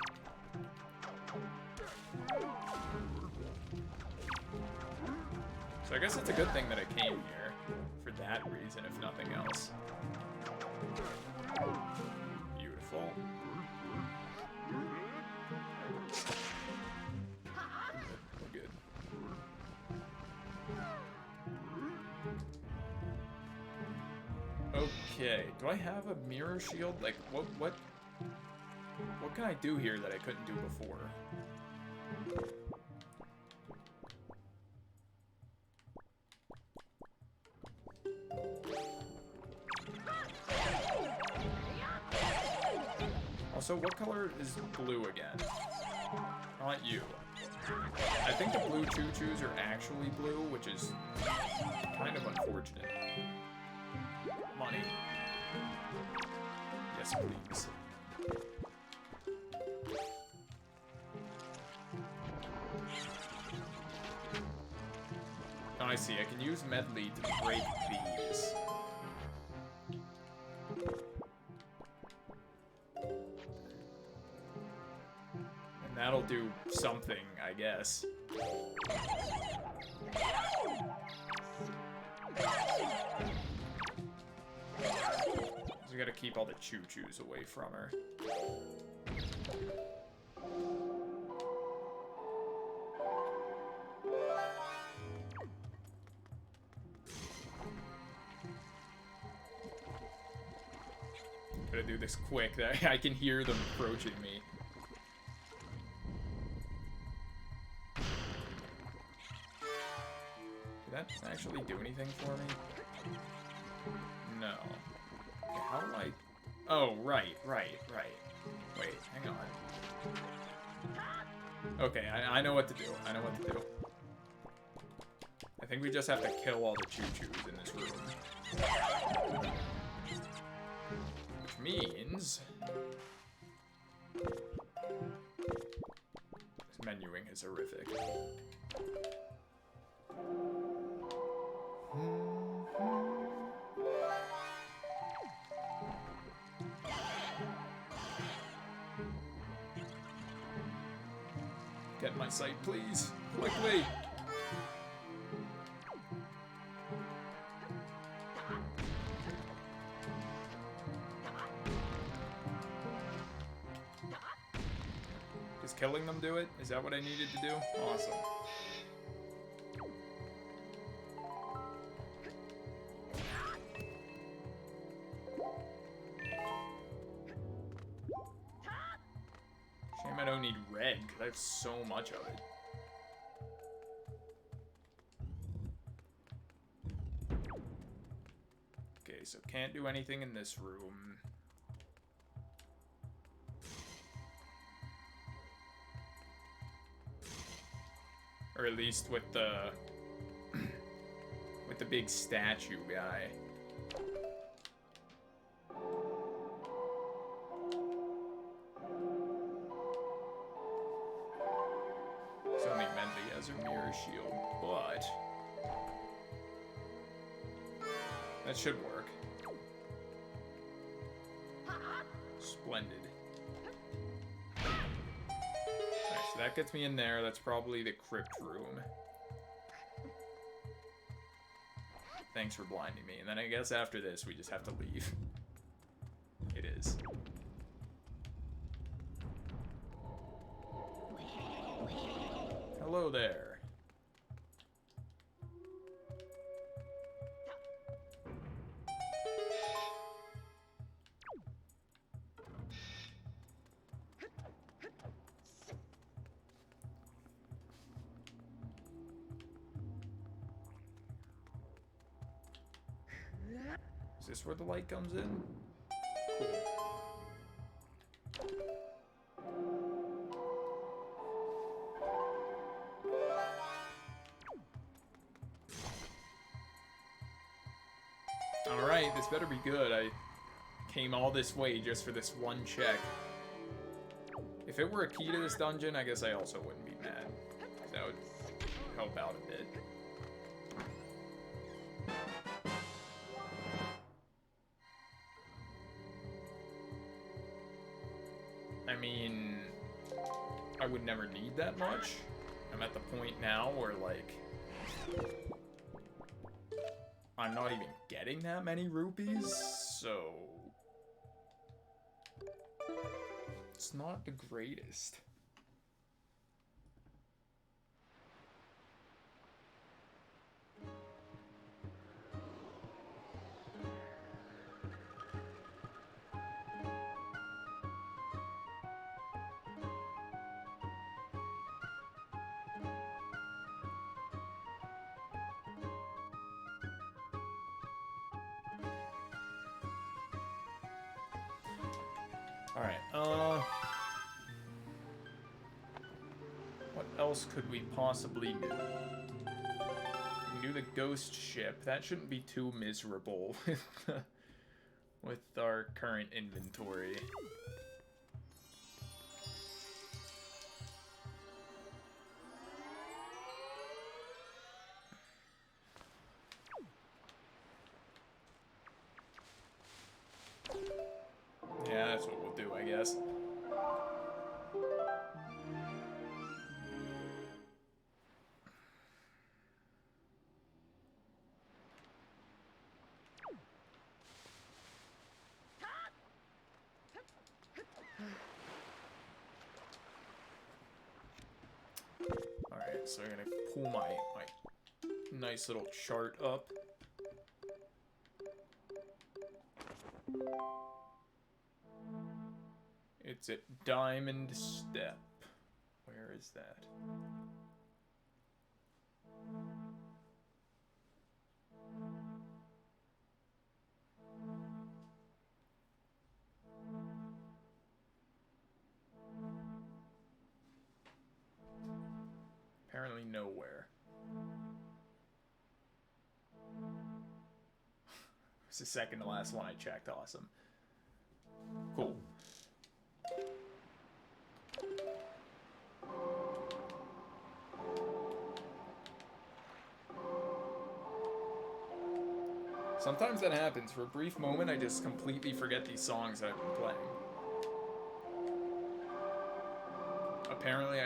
So I guess it's a good thing that I came here for that reason, if nothing else. Beautiful. We're good. Okay, do I have a mirror shield? Like, what can I do here that I couldn't do before? Also, what color is blue again? Not you. I think the blue choo-choos are actually blue, which is kind of unfortunate. Money. Yes, please. Oh, I see. I can use Medley to break these. And that'll do something, I guess. keep all the choo-choos away from her. Gotta do this quick. I can hear them approaching me. Did that actually do anything for me? No. Okay, how do I... Oh, right. Wait, hang on. Okay, I know what to do. I think we just have to kill all the choo-choos in this room. Which means... this menuing is horrific. Get my sight, please. Quickly. Does killing them do it? Is that what I needed to do? Awesome. Shame I don't need red, because I have so much of it. Okay, so can't do anything in this room. Or at least with the... with the big statue guy. It's only meant that he has a mirror shield, but... that should work. Splendid. Alright, so that gets me in there. That's probably the crypt room. Thanks for blinding me. And then I guess after this, we just have to leave. It is. Hello there. Is this where the light comes in? Cool. Alright, this better be good. I came all this way just for this one check. If it were a key to this dungeon, I guess I also wouldn't be mad. That would help out a bit. I mean, I would never need that much. I'm at the point now where, like, I'm not even getting that many rupees, so it's not the greatest. Alright, what else could we possibly do? We can do the ghost ship. That shouldn't be too miserable with our current inventory. Yeah, that's what we'll do, I guess. So I'm gonna pull my nice little chart up. It's at Diamond Step. Where is that? Apparently nowhere. It's the second to last one I checked. Awesome. Cool. Sometimes that happens. For a brief moment, I just completely forget these songs that I've been playing. Apparently,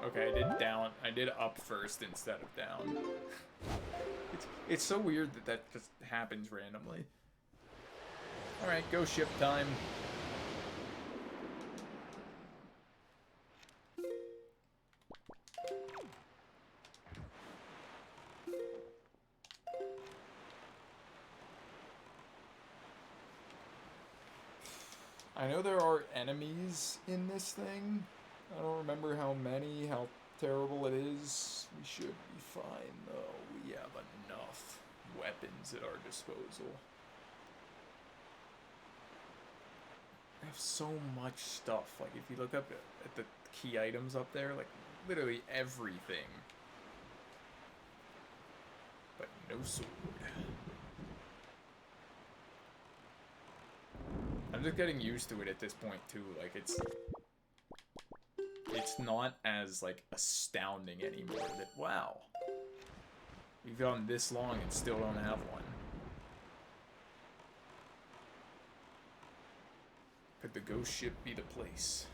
Okay, I did up first instead of down. It's so weird that that just happens randomly. Alright, go ship time. I know there are enemies in this thing. I don't remember how many, how terrible it is. We should be fine, though. We have enough weapons at our disposal. I have so much stuff. Like, if you look up at the key items up there, like, literally everything. But no sword. I'm just getting used to it at this point, too. Like, it's not as, like, astounding anymore that, wow, we've gone this long and still don't have one. Could the ghost ship be the place?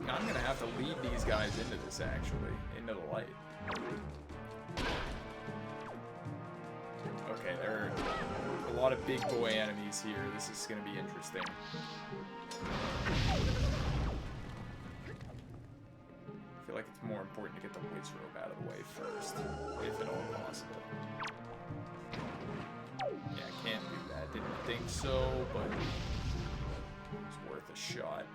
I'm gonna have to lead these guys into this, actually. Into the light. Okay, there are a lot of big boy enemies here. This is gonna be interesting. I feel like it's more important to get the witch robe out of the way first, if at all possible. Yeah, I can't do that. Didn't think so, but it's worth a shot.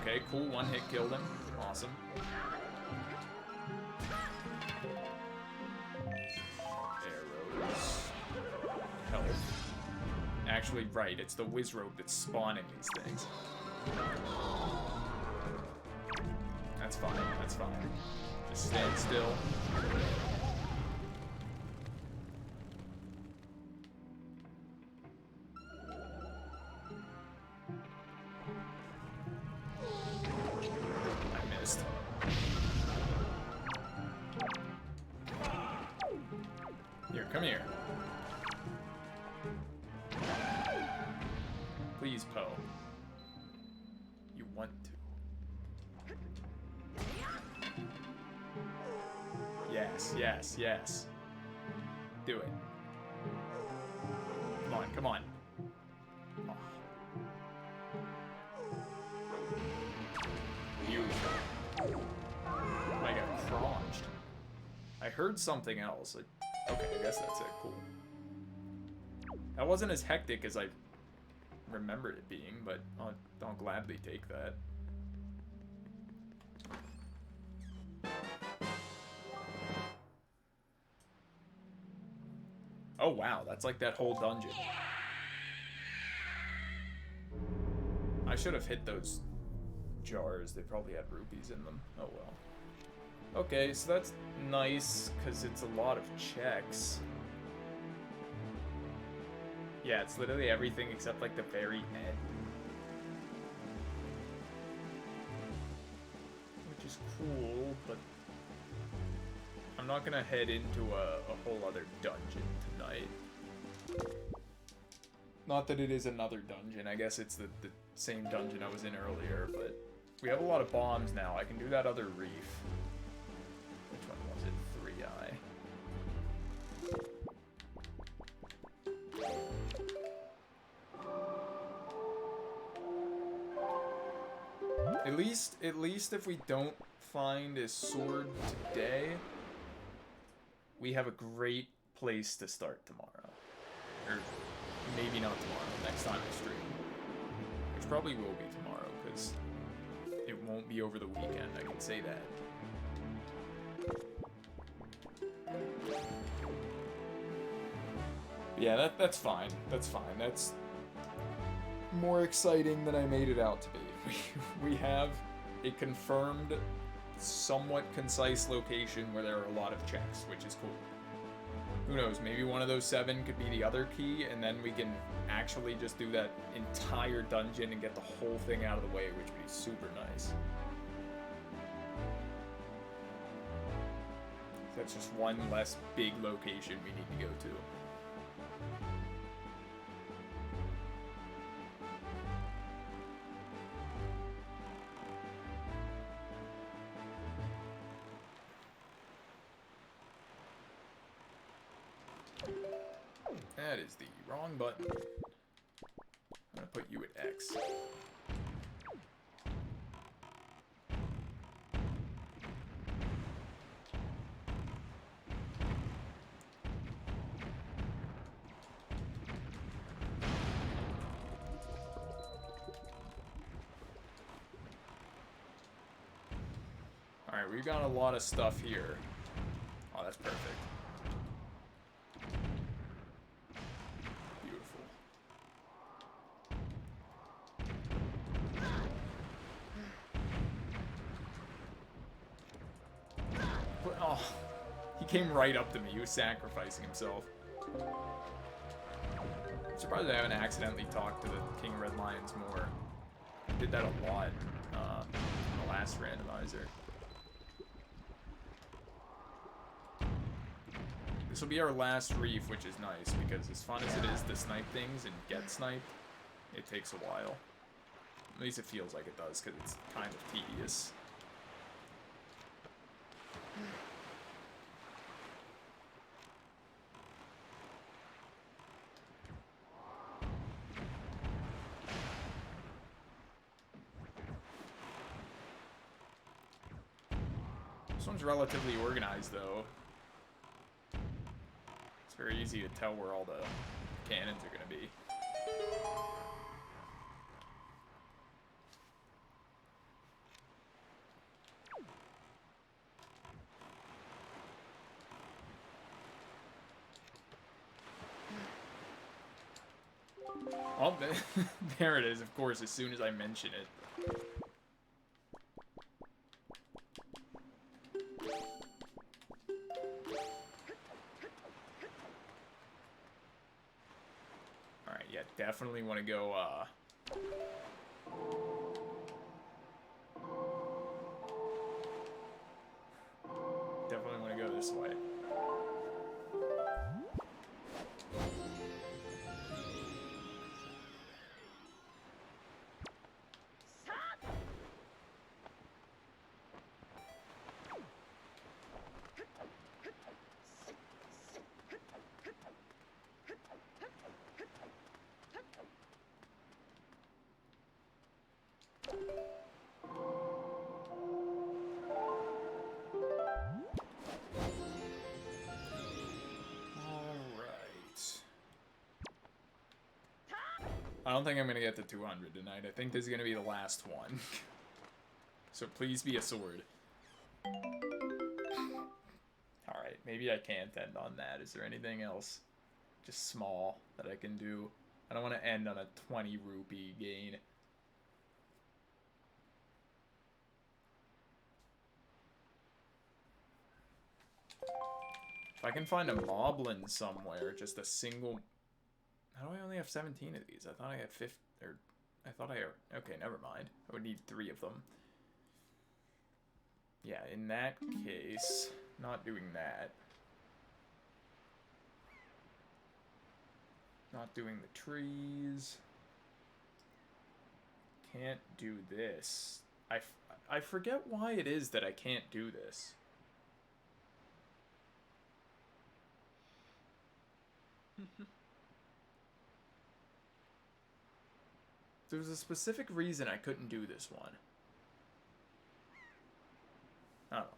Okay, cool. One hit killed him. Awesome. Arrows. Health. Actually, right. It's the Wizrobe that's spawning these things. That's fine. That's fine. Just stand still. Come here. Please, Poe. You want to. Yes, yes, yes. Do it. Come on, come on. Oh. Beautiful. I got cronged. I heard something else. Okay, I guess that's it. Cool. That wasn't as hectic as I remembered it being, but I'll gladly take that. Oh wow, that's like that whole dungeon. I should have hit those jars. They probably had rupees in them. Oh well. Okay, so that's nice, because it's a lot of checks. Yeah, it's literally everything except like the very end. Which is cool, but I'm not gonna head into a whole other dungeon tonight. Not that it is another dungeon, I guess it's the same dungeon I was in earlier, but we have a lot of bombs now. I can do that other reef. Which one was it? 3i. At least if we don't find a sword today, we have a great place to start tomorrow. Or maybe not tomorrow, next time I stream. Which probably will be tomorrow, because it won't be over the weekend, I can say that. But yeah, that's fine. That's fine. That's more exciting than I made it out to be. We have a confirmed, somewhat concise location where there are a lot of checks, which is cool. Who knows, maybe one of those 7 could be the other key, and then we can actually just do that entire dungeon and get the whole thing out of the way, which would be super nice. That's just one less big location we need to go to. That is the wrong button. I'm gonna put you at X. Alright, we've got a lot of stuff here. Oh, that's perfect. Oh, he came right up to me. He was sacrificing himself. I'm surprised I haven't accidentally talked to the King of Red Lions more. I did that a lot in the last randomizer. This will be our last reef, which is nice, because as fun as it is to snipe things and get sniped, it takes a while. At least it feels like it does, because it's kind of tedious. This one's relatively organized, though. It's very easy to tell where all the cannons are going to be. Oh, there it is, of course, as soon as I mention it. Alright, yeah, definitely want to go, definitely want to go this way. I don't think I'm going to get to 200 tonight. I think this is going to be the last one. So please be a sword. Alright, maybe I can't end on that. Is there anything else just small that I can do? I don't want to end on a 20 rupee gain. If I can find a moblin somewhere, just a single... How do I only have 17 of these? I thought I had 50, or I thought I, okay, never mind. I would need 3 of them. Yeah, in that case, not doing that. Not doing the trees. Can't do this. I forget why it is that I can't do this. There was a specific reason I couldn't do this one. I don't know.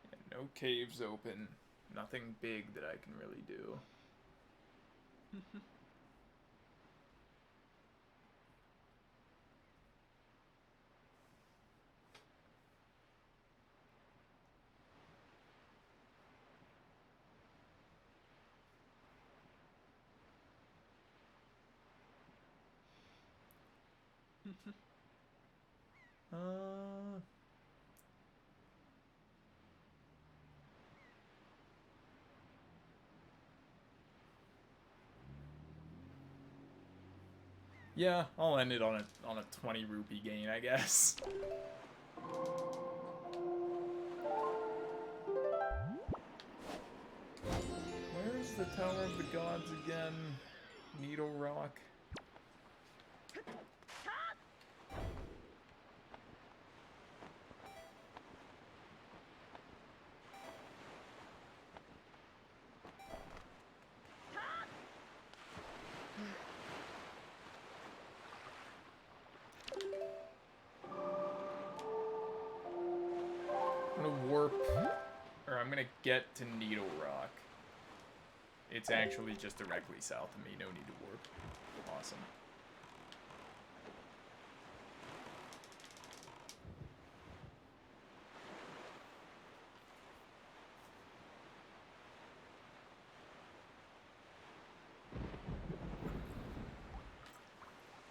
Yeah, no caves open. Nothing big that I can really do. Uh... Yeah, I'll end it on a 20 rupee gain, I guess. Where's the Tower of the Gods again? Needle Rock. I'm gonna warp, or I'm gonna get to Needle Rock. It's actually just directly south of me, no need to warp. Awesome.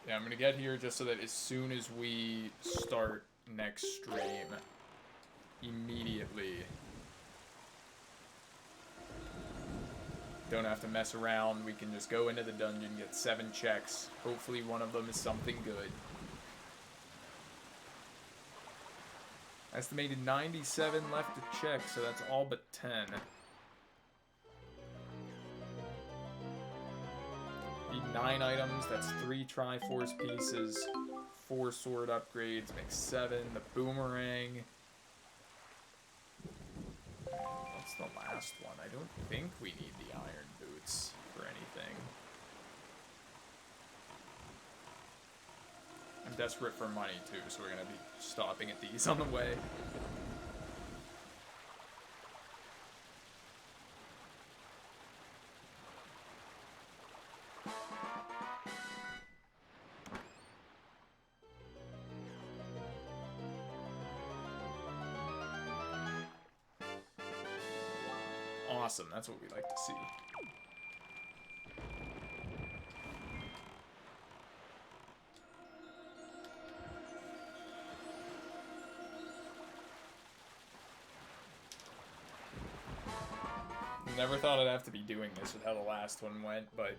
Yeah, I'm gonna get here just so that as soon as we start next stream, immediately, don't have to mess around. We can just go into the dungeon, get 7 checks. Hopefully one of them is something good. Estimated 97 left to check, so that's all but 10. Need 9 items, that's 3 Triforce pieces, 4 sword upgrades, makes 7. The boomerang. What's the last one? I don't think we need the iron boots for anything. I'm desperate for money too, so we're gonna be stopping at these on the way. Awesome, that's what we like to see. Never thought I'd have to be doing this with how the last one went, but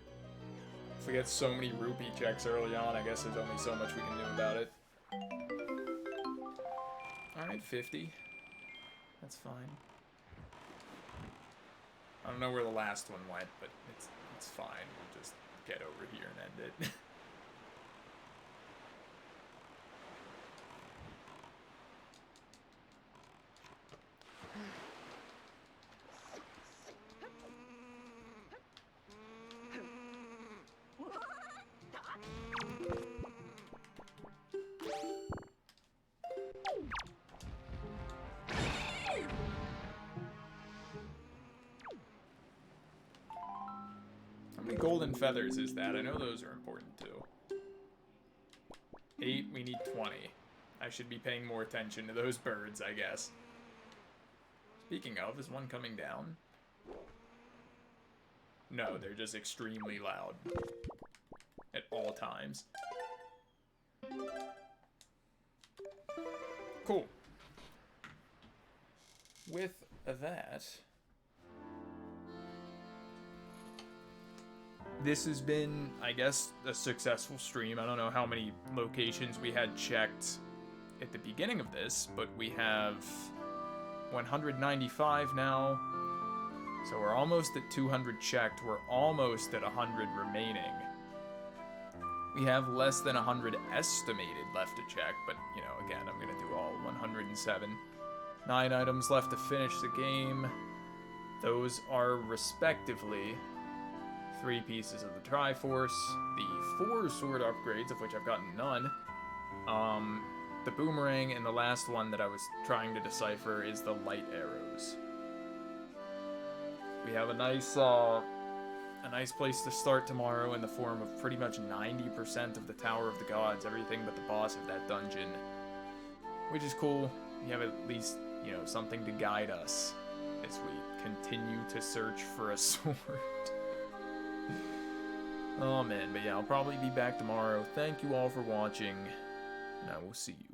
if we get so many rupee checks early on, I guess there's only so much we can do about it. Alright, 50. That's fine. I don't know where the last one went, but it's fine. We'll just get over here and end it. How many golden feathers is that? I know those are important too. 8, we need 20. I should be paying more attention to those birds, I guess. Speaking of, is one coming down? No, they're just extremely loud. At all times. Cool. With that, this has been, I guess, a successful stream. I don't know how many locations we had checked at the beginning of this, but we have 195 now. So we're almost at 200 checked. We're almost at 100 remaining. We have less than 100 estimated left to check, but, you know, again, I'm going to do all 107. 9 items left to finish the game. Those are, respectively, 3 pieces of the Triforce, the 4 sword upgrades, of which I've gotten none, the boomerang, and the last one that I was trying to decipher is the light arrows. We have a nice place to start tomorrow in the form of pretty much 90% of the Tower of the Gods, everything but the boss of that dungeon, which is cool. We have at least, you know, something to guide us as we continue to search for a sword. Oh man, but yeah, I'll probably be back tomorrow. Thank you all for watching, and I will see you.